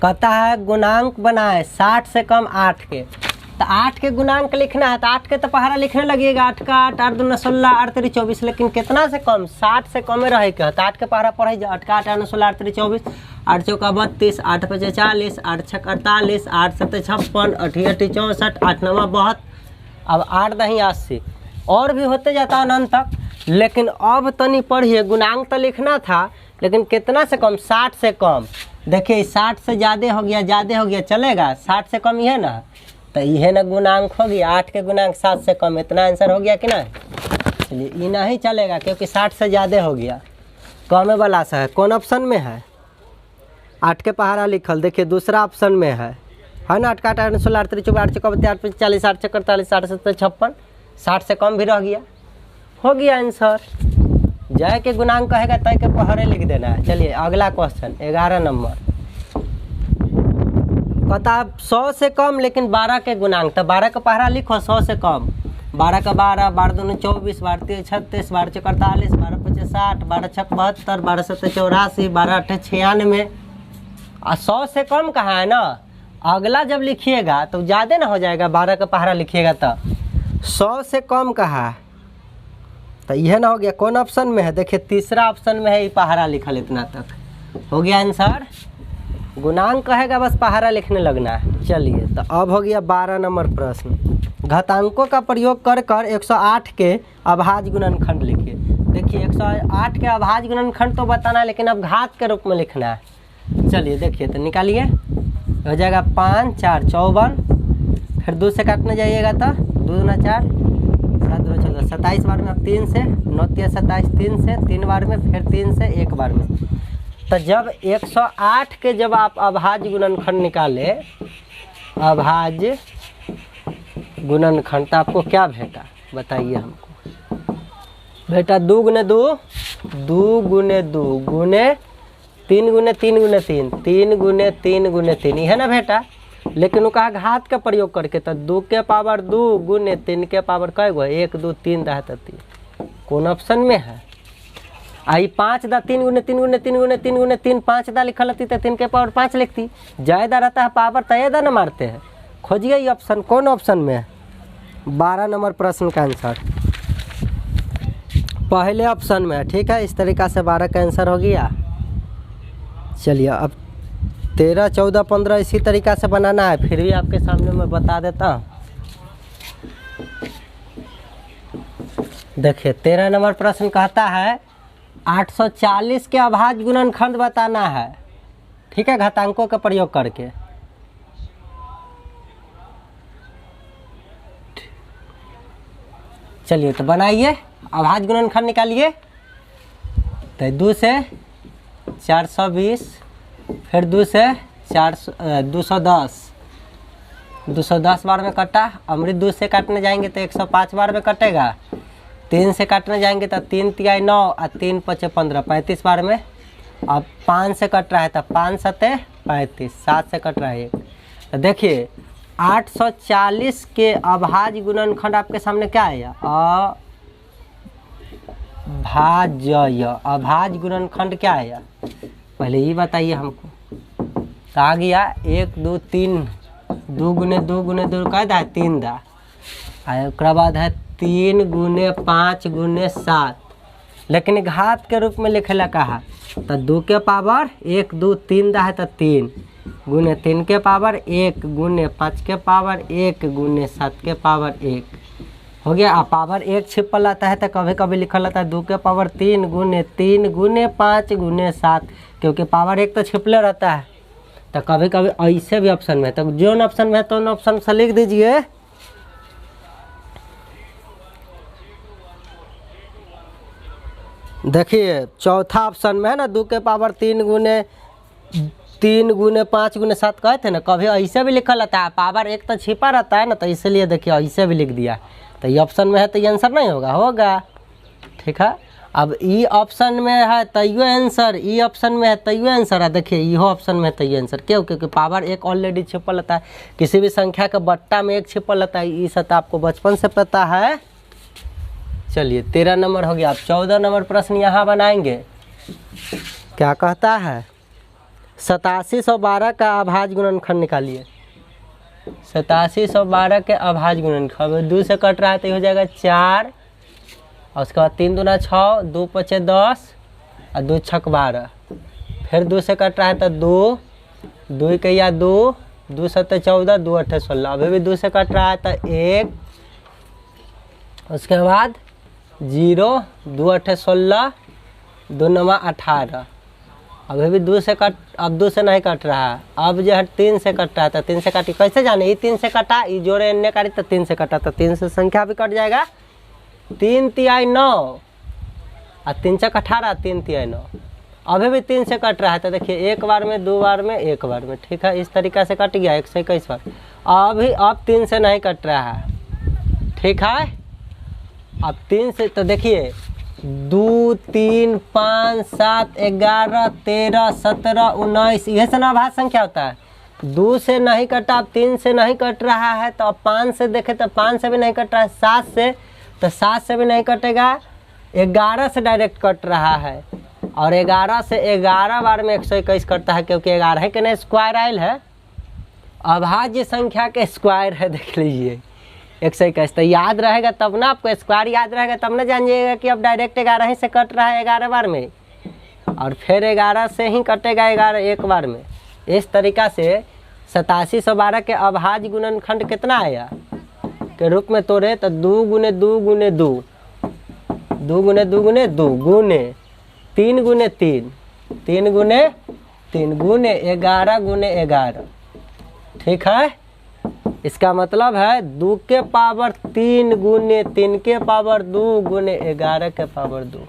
कहता है गुणांक बनाए 60 से कम 8 के। तो 8 के गुणांक लिखना है तो 8 के तो पहाड़ा लिखने लगेगा, 8 का 8, 8 दूना 16, 8 3 24, लेकिन कितना से कम 60 से कमे रहे के। तो 8 के पहाड़ा पढ़े 8 का 8, 8 16, 8 3 24, 8 चौका 32, 8 5 40, 8 6 48, 8 7 56, 8 8 64, 8 9 72, अब 8 दही 80 और भी होते जाता अनंत तक। लेकिन अब तनी पढ़िए, गुणांक तो लिखना था लेकिन कितना से कम 60 से कम। देखिए 60 से ज़्यादा हो गया चलेगा, 60 से कम ही है ना, तो यह ना गुणांक हो गया, 8 के गुणांक 7 से कम, इतना आंसर हो गया कि नहीं। चलिए ये नहीं चलेगा क्योंकि 60 से ज़्यादा हो गया, कम वाला सा है। कौन ऑप्शन में है? 8 के पहाड़ा लिखल, देखिए दूसरा ऑप्शन में है ना, 8 का 8, 8 16, 8 3 24, 8 चौका 32, 8 5 40, 8 6 48, 8 7 56, 60 से कम भी रह गया, हो गया आंसर। जय के गुणांक कहेगा तय के पहाड़े लिख देना है। चलिए अगला क्वेश्चन 11 नंबर। कहता 100 से कम लेकिन 12 के गुणांक। तो 12 का पहाड़ा लिखो 100 से कम। 12 का 12, 12 दूनी 24, 12 3 36, 12 4 48, 12 5 60, 12 6 72, 12 7 84, 12 8 96। 100 से कम कहाँ है ना, अगला जब लिखिएगा तो ज़्यादा ना हो जाएगा। 12 का पहाड़ा लिखिएगा तो 100 से कम कहाँ, तो यह ना हो गया। कौन ऑप्शन में है? देखिए तीसरा ऑप्शन में है, ये पहाड़ा लिखल, इतना तक हो गया आंसर। गुणांक कहेगा बस पहाड़ा लिखने लगना है। चलिए तो अब हो गया 12 नंबर प्रश्न। घातांकों का प्रयोग कर 108 के अभाज्य गुणनखंड लिखिए। देखिए 108 के अभाज्य गुणनखंड तो बताना है, लेकिन अब घात के रूप में लिखना है। चलिए देखिए तो निकालिए, हो जाएगा 5 4 54, फिर 2 से काटने जाइएगा तो 2 दूना 4, 7 दूना 14, 27 बार में, अब 3 से 9 3 27, 3 से 3 बार में, फिर 3 से 1 बार में। तो जब 108 के जब आप अभाज्य गुणनखंड निकाले, अभाज्य गुणनखंड, तो आपको क्या भेटा बताइए हमको। बेटा 2 गुने 2, 2 गुने 2 गुने 3 गुने 3 गुने 3, 3 गुने 3 गुने 3, यह ना बेटा। लेकिन वो कहा घात का प्रयोग करके, तो 2 के पावर 2 गुने 3 के पावर कै गो, 1 2 3 दह 3। कौन ऑप्शन में है? आई 5 दा 3 गुने 3 गुने 3 गुने 3 गुने 3, 5 दा लिखल रहती तो 3 के पावर 5 लिखती। ज्यादा रहता है पावर तो ये दा ना मारते हैं। खोजिए ये ऑप्शन, कौन ऑप्शन में है? 12 नंबर प्रश्न का आंसर पहले ऑप्शन में है, ठीक है। इस तरीक़ा से 12 का आंसर हो गया। चलिए अब 13 14 15 इसी तरीक़ा से बनाना है, फिर भी आपके सामने मैं बता देता हूँ। देखिए 13 नंबर प्रश्न कहता है 840 के अभाज्य गुणनखंड बताना है, ठीक है, घातांकों का प्रयोग करके। चलिए तो बनाइए, अभाज्य गुणनखंड निकालिए। तो 2 से 420, फिर 2 से 210, 210 बार में कटा। अमृत 2 से काटने जाएंगे तो 105 बार में कटेगा। 3 से काटने जाएंगे तो 3 तिहाई 9 और 3 5 15, 35 बार में। अब 5 से कट रहा है तो 5 7 35, 7 से कट रहा है 1। तो देखिए 840 के अभाज्य गुणनखंड आपके सामने क्या आया? अभाज्य गुणनखंड क्या आया पहले ये बताइए हमको। तो आ गया 1 2 3, 2 गुने 2 गुने 2 का दा 3 दा, और बाद है 3 गुने 5 गुने 7, लेकिन घात के रूप में लिखेला कहा। तो 2 के पावर 1 2 3 दा है तो 3 गुने 3 के पावर 1 गुने 5 के पावर 1 गुने 7 के पावर 1 हो गया। अब पावर 1 छिपल आता है तो कभी कभी लिखल आता है 2 के पावर 3 गुने 5 गुने 7, क्योंकि पावर 1 तो छिपले रहता है। तो कभी कभी ऐसे भी ऑप्शन में, तो जो ऑप्शन में है तो उन ऑप्शन से लिख दीजिए। देखिए चौथा ऑप्शन में है ना, 2 के पावर 3 गुने 5 गुने 7 कहे थे ना, कभी ऐसे भी लिखा रहता है। पावर 1 तो छिपा रहता है ना, तो इसलिए देखिए ऐसे भी लिख दिया। तो ये ऑप्शन में है तो ये आंसर नहीं होगा, होगा। ठीक है, अब ई ऑप्शन में है तैयो आंसर, ई ऑप्शन में है तैयो आंसर है। देखिए इहो ऑप्शन में है तैयो आंसर, क्यों? क्योंकि पावर एक ऑलरेडी छिपल रहता है, किसी भी संख्या के बट्टा में एक छिपल रहता है, ये सब आपको बचपन से पता है। चलिए 13 नंबर हो गया। अब 14 नंबर प्रश्न यहाँ बनाएंगे। क्या कहता है? 8712 का अभाज्य गुणनखंड निकालिए। 8712 के अभाज्य गुणनखंड 2 से कट रहा है तो हो जाएगा 4, और उसके बाद 3 दूना 6, 2 पचे 10 और 2 छक 12। फिर 2 से कट रहा है तो 2, 2 इकैया 2, 2 सत्ते 14, 2 अट्ठे 16। अभी भी 2 से कट रहा है तो 1, उसके बाद 0, 2 अट्ठे 16, 2 नवा 18। अभी भी 2 से कट, अब 2 से नहीं कट रहा है, अब जो है 3 से कट रहा है तो 3 से काटी। कैसे जाने? ये 3 से कटा, ये जोड़े अन्य काटी तो 3 से कटा, तो 3 से संख्या भी कट जाएगा। 3 तिहाई 9 और 3 चक 18, 3 तिहाई 9। अभी भी 3 से कट रहा है तो देखिए 1 बार में, 2 बार में, 1 बार में। ठीक है, इस तरीक़ा से कट गया 121 बार। अभी अब 3 से नहीं कट रहा है। ठीक है, अब 3 से तो देखिए 2, 3, 5, 7, 11, 13, 17, 19, यह सब अभाज्य संख्या होता है। 2 से नहीं कटा, अब 3 से नहीं कट रहा है तो अब 5 से देखे तो 5 से भी नहीं कट रहा है, 7 से तो 7 से भी नहीं कटेगा, 11 से डायरेक्ट कट रहा है, और 11 से 11 बार में 121 कटता है, क्योंकि 11 के ना स्क्वायर आयल है, अभाज्य संख्या के स्क्वायर है। देख लीजिए 121, तो याद रहेगा तब ना, आपको स्क्वायर याद रहेगा तब ना जानिएगा कि अब डायरेक्ट 11 ही से कट रहा है 11 बार में, और फिर 11 से ही कटेगा 11 एक बार में। इस तरीक़ा से 8712 के अभाज्य गुणनखंड कितना आया के रूप में तोड़े तो 2 गुने 2 गुने 2, 2 गुने 2 गुने 2 गुने 3 गुने 3, 3 गुने 3 गुने 11 गुने 11। ठीक है, इसका मतलब है 2 के पावर 3 गुने 3 के पावर 2 गुने 11 के पावर 2।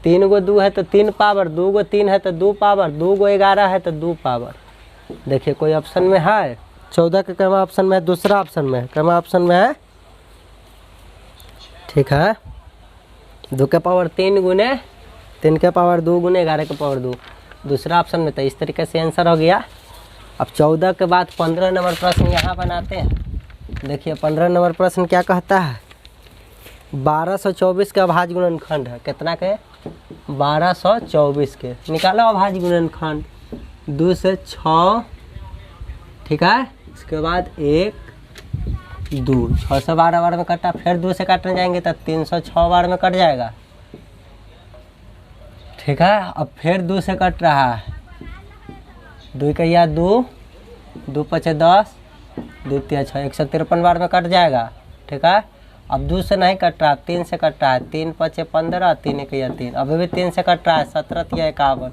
3 गो 2 है तो 3 पावर, 2 गो 3 है तो 2 पावर, 2 गो 11 है तो 2 पावर। देखिए कोई ऑप्शन में है? 14 के कमा ऑप्शन में है, दूसरा ऑप्शन में है, कमा ऑप्शन में है। ठीक है, 2 के पावर 3 गुने 3 के पावर 2 गुने 11 के पावर 2, दूसरा ऑप्शन में। तो इस तरीके से आंसर हो गया। अब 14 के बाद 15 नंबर प्रश्न यहाँ बनाते हैं। देखिए 15 नंबर प्रश्न क्या कहता है? 1224 के अभाज्य गुणनखंड है। कितना के? 1224 के। निकालो अभाज्य गुणनखंड। 2 से 6, ठीक है, इसके बाद 1, 2, 612 बार में कटा, फिर 2 से काटने जाएंगे तो 306 बार में कट जाएगा। ठीक है, अब फिर 2 से कट रहा है, 2 इकैया 2, 2 पचे 10, 2 तिया 6, 153 बार में कट जाएगा। ठीक है, अब 2 से नहीं कट रहा, 3 से कट रहा है, 3 पचे 15, 3 इकैया 3, अभी भी 3 से कट रहा है, 17 तिया 51।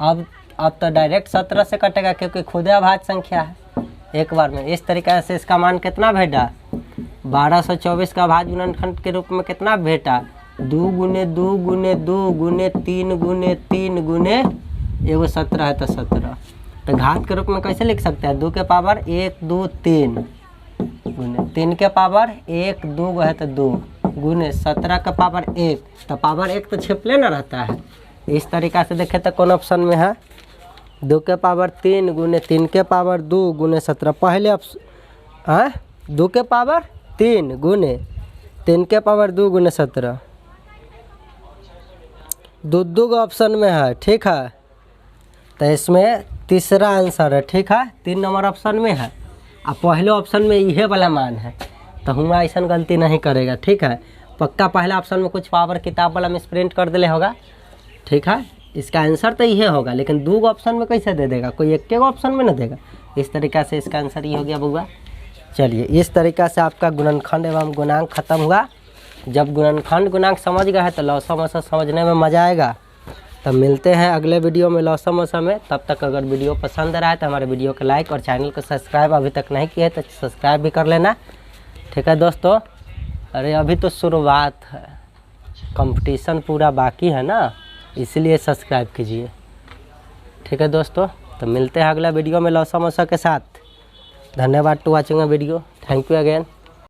अब तो डायरेक्ट 17 से कटेगा क्योंकि खुद अभाज्य संख्या है एक बार में। इस तरीके से इसका मान कितना भेटा? 1224 का अभाज्य गुणनखंड के रूप में कितना भेटा? 2 गुने 2 गुने 2 गुने 3 गुने 3 गुने एगो 17 है तो 17। तो घात के रूप में कैसे लिख सकते हैं? 2 के पावर 1 2 3 गुने 3 के पावर 1 2 है तो 2 गुने 17 का पावर 1, तो पावर 1 तो छिपले ना रहता है। इस तरीक़ा से देखें तो कौन ऑप्शन में है? 2 के पावर 3 गुने 3 के पावर 2 गुने 17। पहले ऑप्शन 2 के पावर 3 गुने 3 के पावर 2 गुने 17, दो ऑप्शन में है। ठीक है, तो इसमें तीसरा आंसर है। ठीक है, 3 नंबर ऑप्शन में है, अब पहले ऑप्शन में यह वाला मान है, तो हम ऐसा गलती नहीं करेगा। ठीक है, पक्का पहला ऑप्शन में कुछ पावर किताब वाला मिसप्रिंट कर दिले होगा। ठीक है, इसका आंसर तो यह होगा, लेकिन 2 ऑप्शन में कैसे दे देगा? कोई एक ऑप्शन में ना देगा। इस तरीक़ा से इसका आंसर ये हो गया बउआ। चलिए, इस तरीक़ा से आपका गुणनखंड एवं गुणांक खत्म हुआ। जब गुणनखंड गुणांक समझ गए हैं तो लौसा मौसा समझने में मज़ा आएगा। तब मिलते हैं अगले वीडियो में लौसा मौसा में। तब तक अगर वीडियो पसंद आ रहा है तो हमारे वीडियो को लाइक और चैनल को सब्सक्राइब अभी तक नहीं किया है तो सब्सक्राइब भी कर लेना। ठीक है दोस्तों, अरे अभी तो शुरुआत है, कंपटीशन पूरा बाकी है ना, इसलिए सब्सक्राइब कीजिए। ठीक है दोस्तों, तो मिलते हैं अगला वीडियो में लौसा मौसा के साथ। धन्यवाद to watching a video. Thank you again.